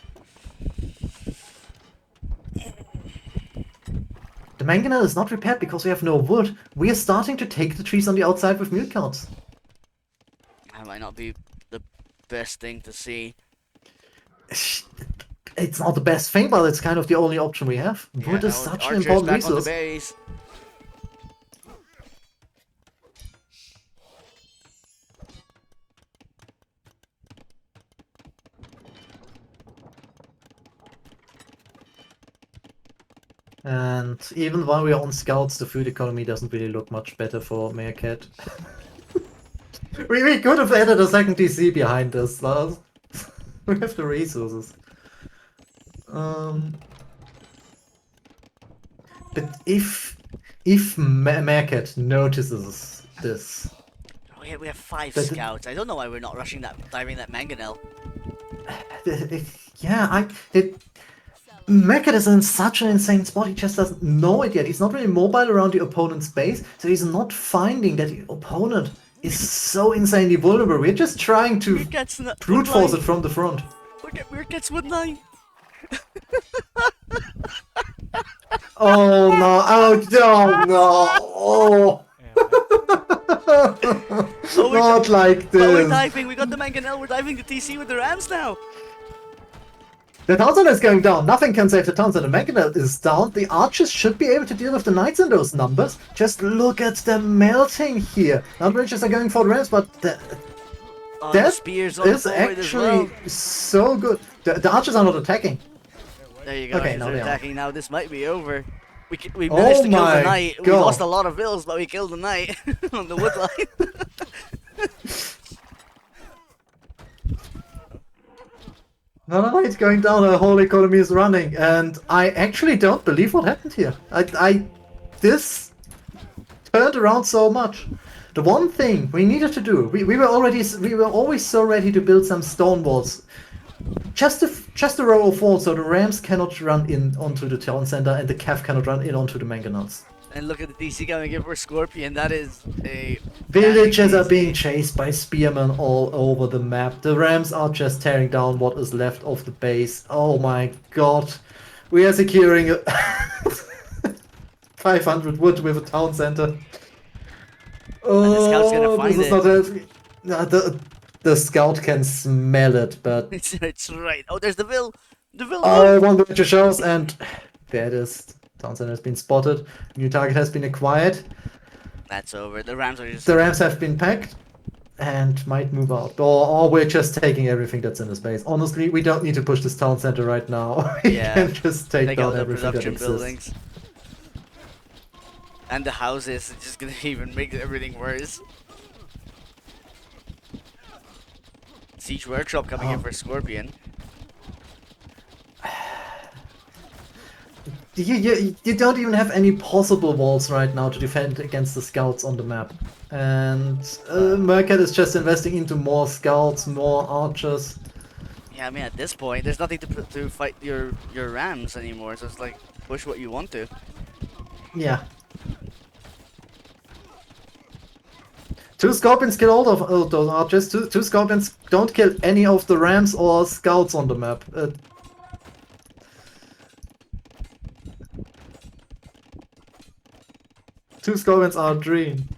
The Mangonel is not repaired because we have no wood. We are starting to take the trees on the outside with Meerkats. That might not be the best thing to see. It's not the best thing, but it's kind of the only option we have. Yeah, Wood is now such an Archer's important back on the resource. base. And even while we are on scouts, the food economy doesn't really look much better for Meerkat. we could have added a second DC behind us. We have the resources. But if Meerkat notices this, Oh, yeah, we have 5 But- scouts. I don't know why we're not diving that Mangonel. yeah, Meerkat is in such an insane spot, he just doesn't know it yet. He's not really mobile around the opponent's base, so he's not finding that the opponent is so insanely vulnerable. We're just trying to Meerkat's not brute force woodline. it from the front. Look at Meerkat's woodline. Oh no, oh no, Oh, oh. Not like but we're this. diving. We got the mangonel. We're diving the TC with the Rams now. The town center is going down. Nothing can save the town center. Mangonel is down. The archers should be able to deal with the knights in those numbers. Just look at them melting here. Now the Rangers are going for the Rams, but Oh, the that spears on the is forward as well. actually so good. The archers are not attacking. There you go. Okay, Archers now are they are. attacking now. This might be over. We managed Oh to kill the my knight. We God. lost a lot of bills, but we killed the knight on the woodline. No, it's going down. The whole economy is running, and I actually don't believe what happened here. This turned around so much. The one thing we needed to do, we were always so ready to build some stone walls, just a row of walls, so the Rams cannot run in onto the town center, and the Cav cannot run in onto the mangonels. And look at the DC coming in for Scorpion. That is a Villagers are DC. being chased by spearmen all over the map. The Rams are just tearing down what is left of the base. Oh my god. We are securing 500 wood with a town center. And the scout's gonna Oh, find this is it. not a... No, the scout can smell it, but... It's right. Oh, there's the Vil. The Vil. Oh, one villager shows, and there it is. Town center has been spotted. New target has been acquired. That's over. The Rams are just. The Rams have been packed and might move out. Or we're just taking everything that's in the space. Honestly, we don't need to push this town center right now. We Yeah. can just take Take out down the everything that production exists. buildings. And the houses. It's just gonna even make everything worse. Siege Workshop coming in Oh. for Scorpion. You don't even have any possible walls right now to defend against the scouts on the map. And Meerkat is just investing into more scouts, more archers. Yeah, I mean at this point, there's nothing to fight your Rams anymore. So it's like push what you want to. Yeah. Two Scorpions kill all of those archers. Two Scorpions don't kill any of the Rams or scouts on the map. Two Scorpions are a dream.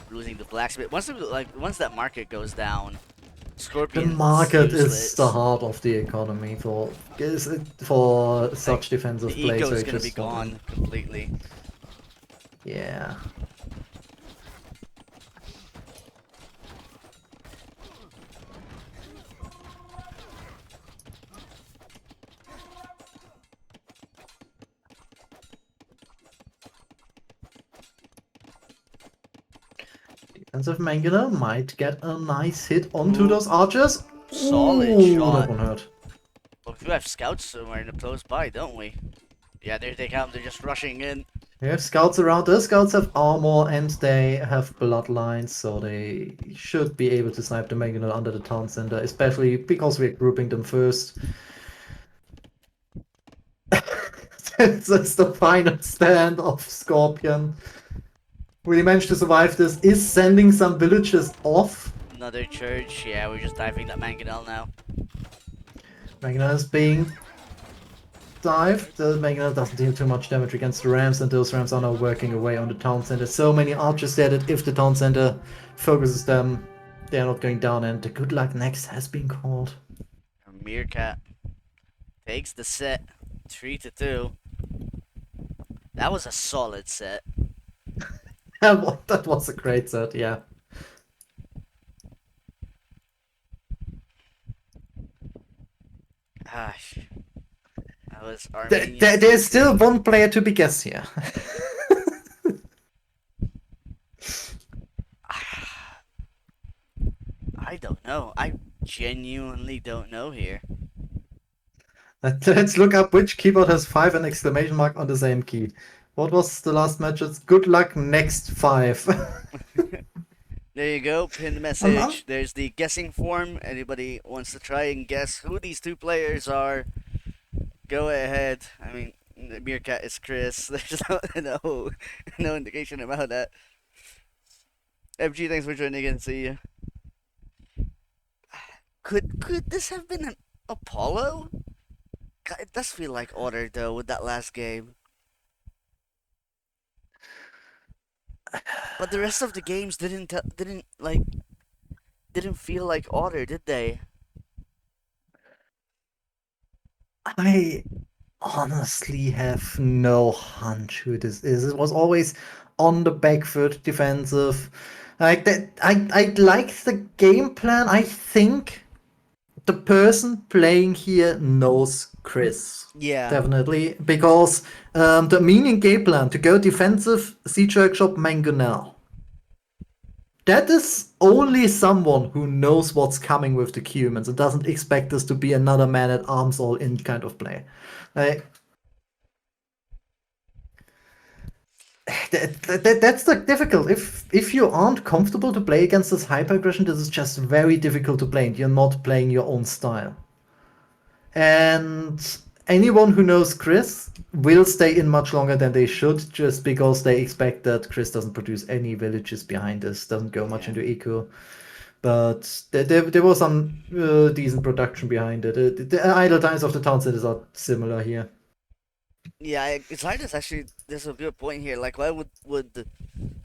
Losing the blacksmith. Once that market goes down, The Scorpion. market is the heart of the economy for such defensive The plays. eco where is you gonna just be gone completely. Yeah. Defensive Mangler might get a nice hit onto Ooh. those archers. Solid Ooh, shot. that one hurt. Well, we do have scouts somewhere close by, don't we? Yeah, there they come. They're just rushing in. We have scouts around. The scouts have armor and they have bloodlines, so they should be able to snipe the Mangonel under the town center, especially because we're grouping them first. This is the final stand of Scorpion. Really managed to survive this. Is sending some villages off. Another church. Yeah, we're just diving that Mangonel now. Mangonel is being dived. The Mangonel doesn't deal too much damage against the Rams, and those Rams are now working away on the town center. So many archers there that if the town center focuses them, they're not going down, and the good luck next has been called. Meerkat takes the set 3-2. That was a solid set. That was a great set, yeah. Gosh. That was Armenian. There's still one player to be guessed here. I don't know. I genuinely don't know here. Let's look up which keyboard has 5 and exclamation mark on the same key. What was the last match? It's good luck next 5. There you go. Pinned I'm message. There's the guessing form. Anybody wants to try and guess who these two players are? Go ahead. I mean, the Meerkat is Chris. There's no indication about that. FG, thanks for joining in. See you. Could this have been an Apollo? It does feel like Order though with that last game. But the rest of the games didn't feel like Order, did they? I honestly have no hunch who this is. It was always on the back foot, defensive. Like that, I like the game plan. I think the person playing here knows Chris. Yeah, Definitely. Because the meaning game plan to go defensive, siege workshop, mangonel. That is only someone who knows what's coming with the humans and doesn't expect this to be another man at arms all in kind of play. Like, that's the difficult. If you aren't comfortable to play against this hyper aggression, this is just very difficult to play, and you're not playing your own style. And anyone who knows Chris will stay in much longer than they should, just because they expect that Chris doesn't produce any villages behind us, doesn't go much yeah, into eco. But there was some decent production behind it. The idle times of the town centers are similar here. yeah. It's hard to actually. There's a good point here. Like, why would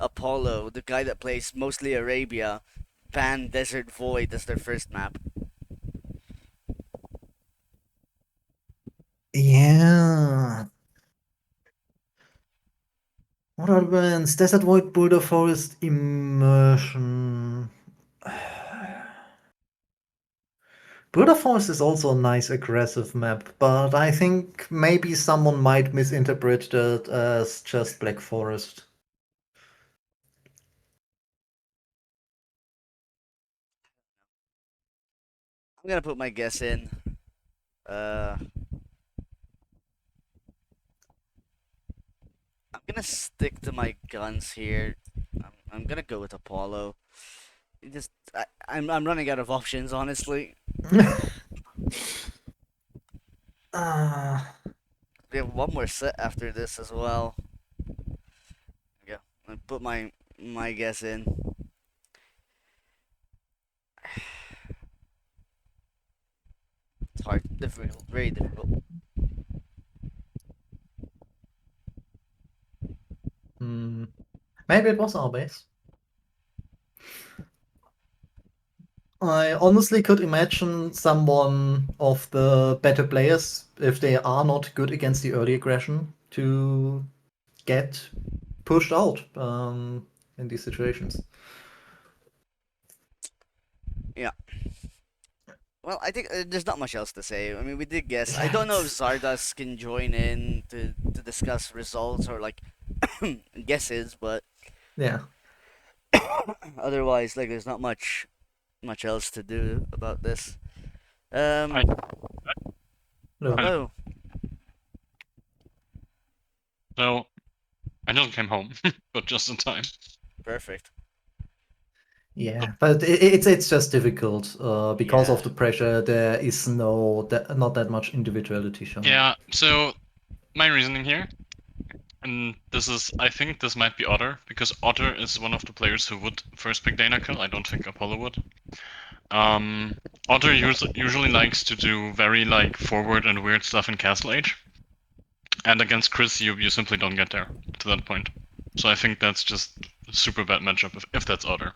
Apollo, the guy that plays mostly Arabia, ban Desert Void as their first map? Yeah. What are bands? Desert Void, Boulder Forest, Immersion. Boulder Forest is also a nice aggressive map, but I think maybe someone might misinterpret it as just Black Forest. I'm gonna put my guess in. Uh, I'm gonna stick to my guns here. I'm gonna go with Apollo. I'm running out of options, honestly. uh, We have one more set after this as well. Yeah, I put my guess in. It's hard, difficult, very difficult. hmm, maybe it was our base. I honestly could imagine someone of the better players, if they are not good against the early aggression, to get pushed out in these situations. Yeah. Well, I think there's not much else to say. I mean, we did guess. I Yeah, don't know if it's Zardas can join in to discuss results or like guesses, but yeah. otherwise, like, there's not much else to do about this. I, Um. No. I Oh, so I just came home, but just in time. perfect. So, Yeah, but it's just difficult because Yeah. of the pressure. There is not that much individuality shown. yeah, so my reasoning here, and I think this might be Otter, because Otter is one of the players who would first pick Dana kill. I don't think Apollo would. Um, Otter usually likes to do very like forward and weird stuff in Castle Age, and against Chris, you simply don't get there to that point. So I think that's just a super bad matchup if that's Otter.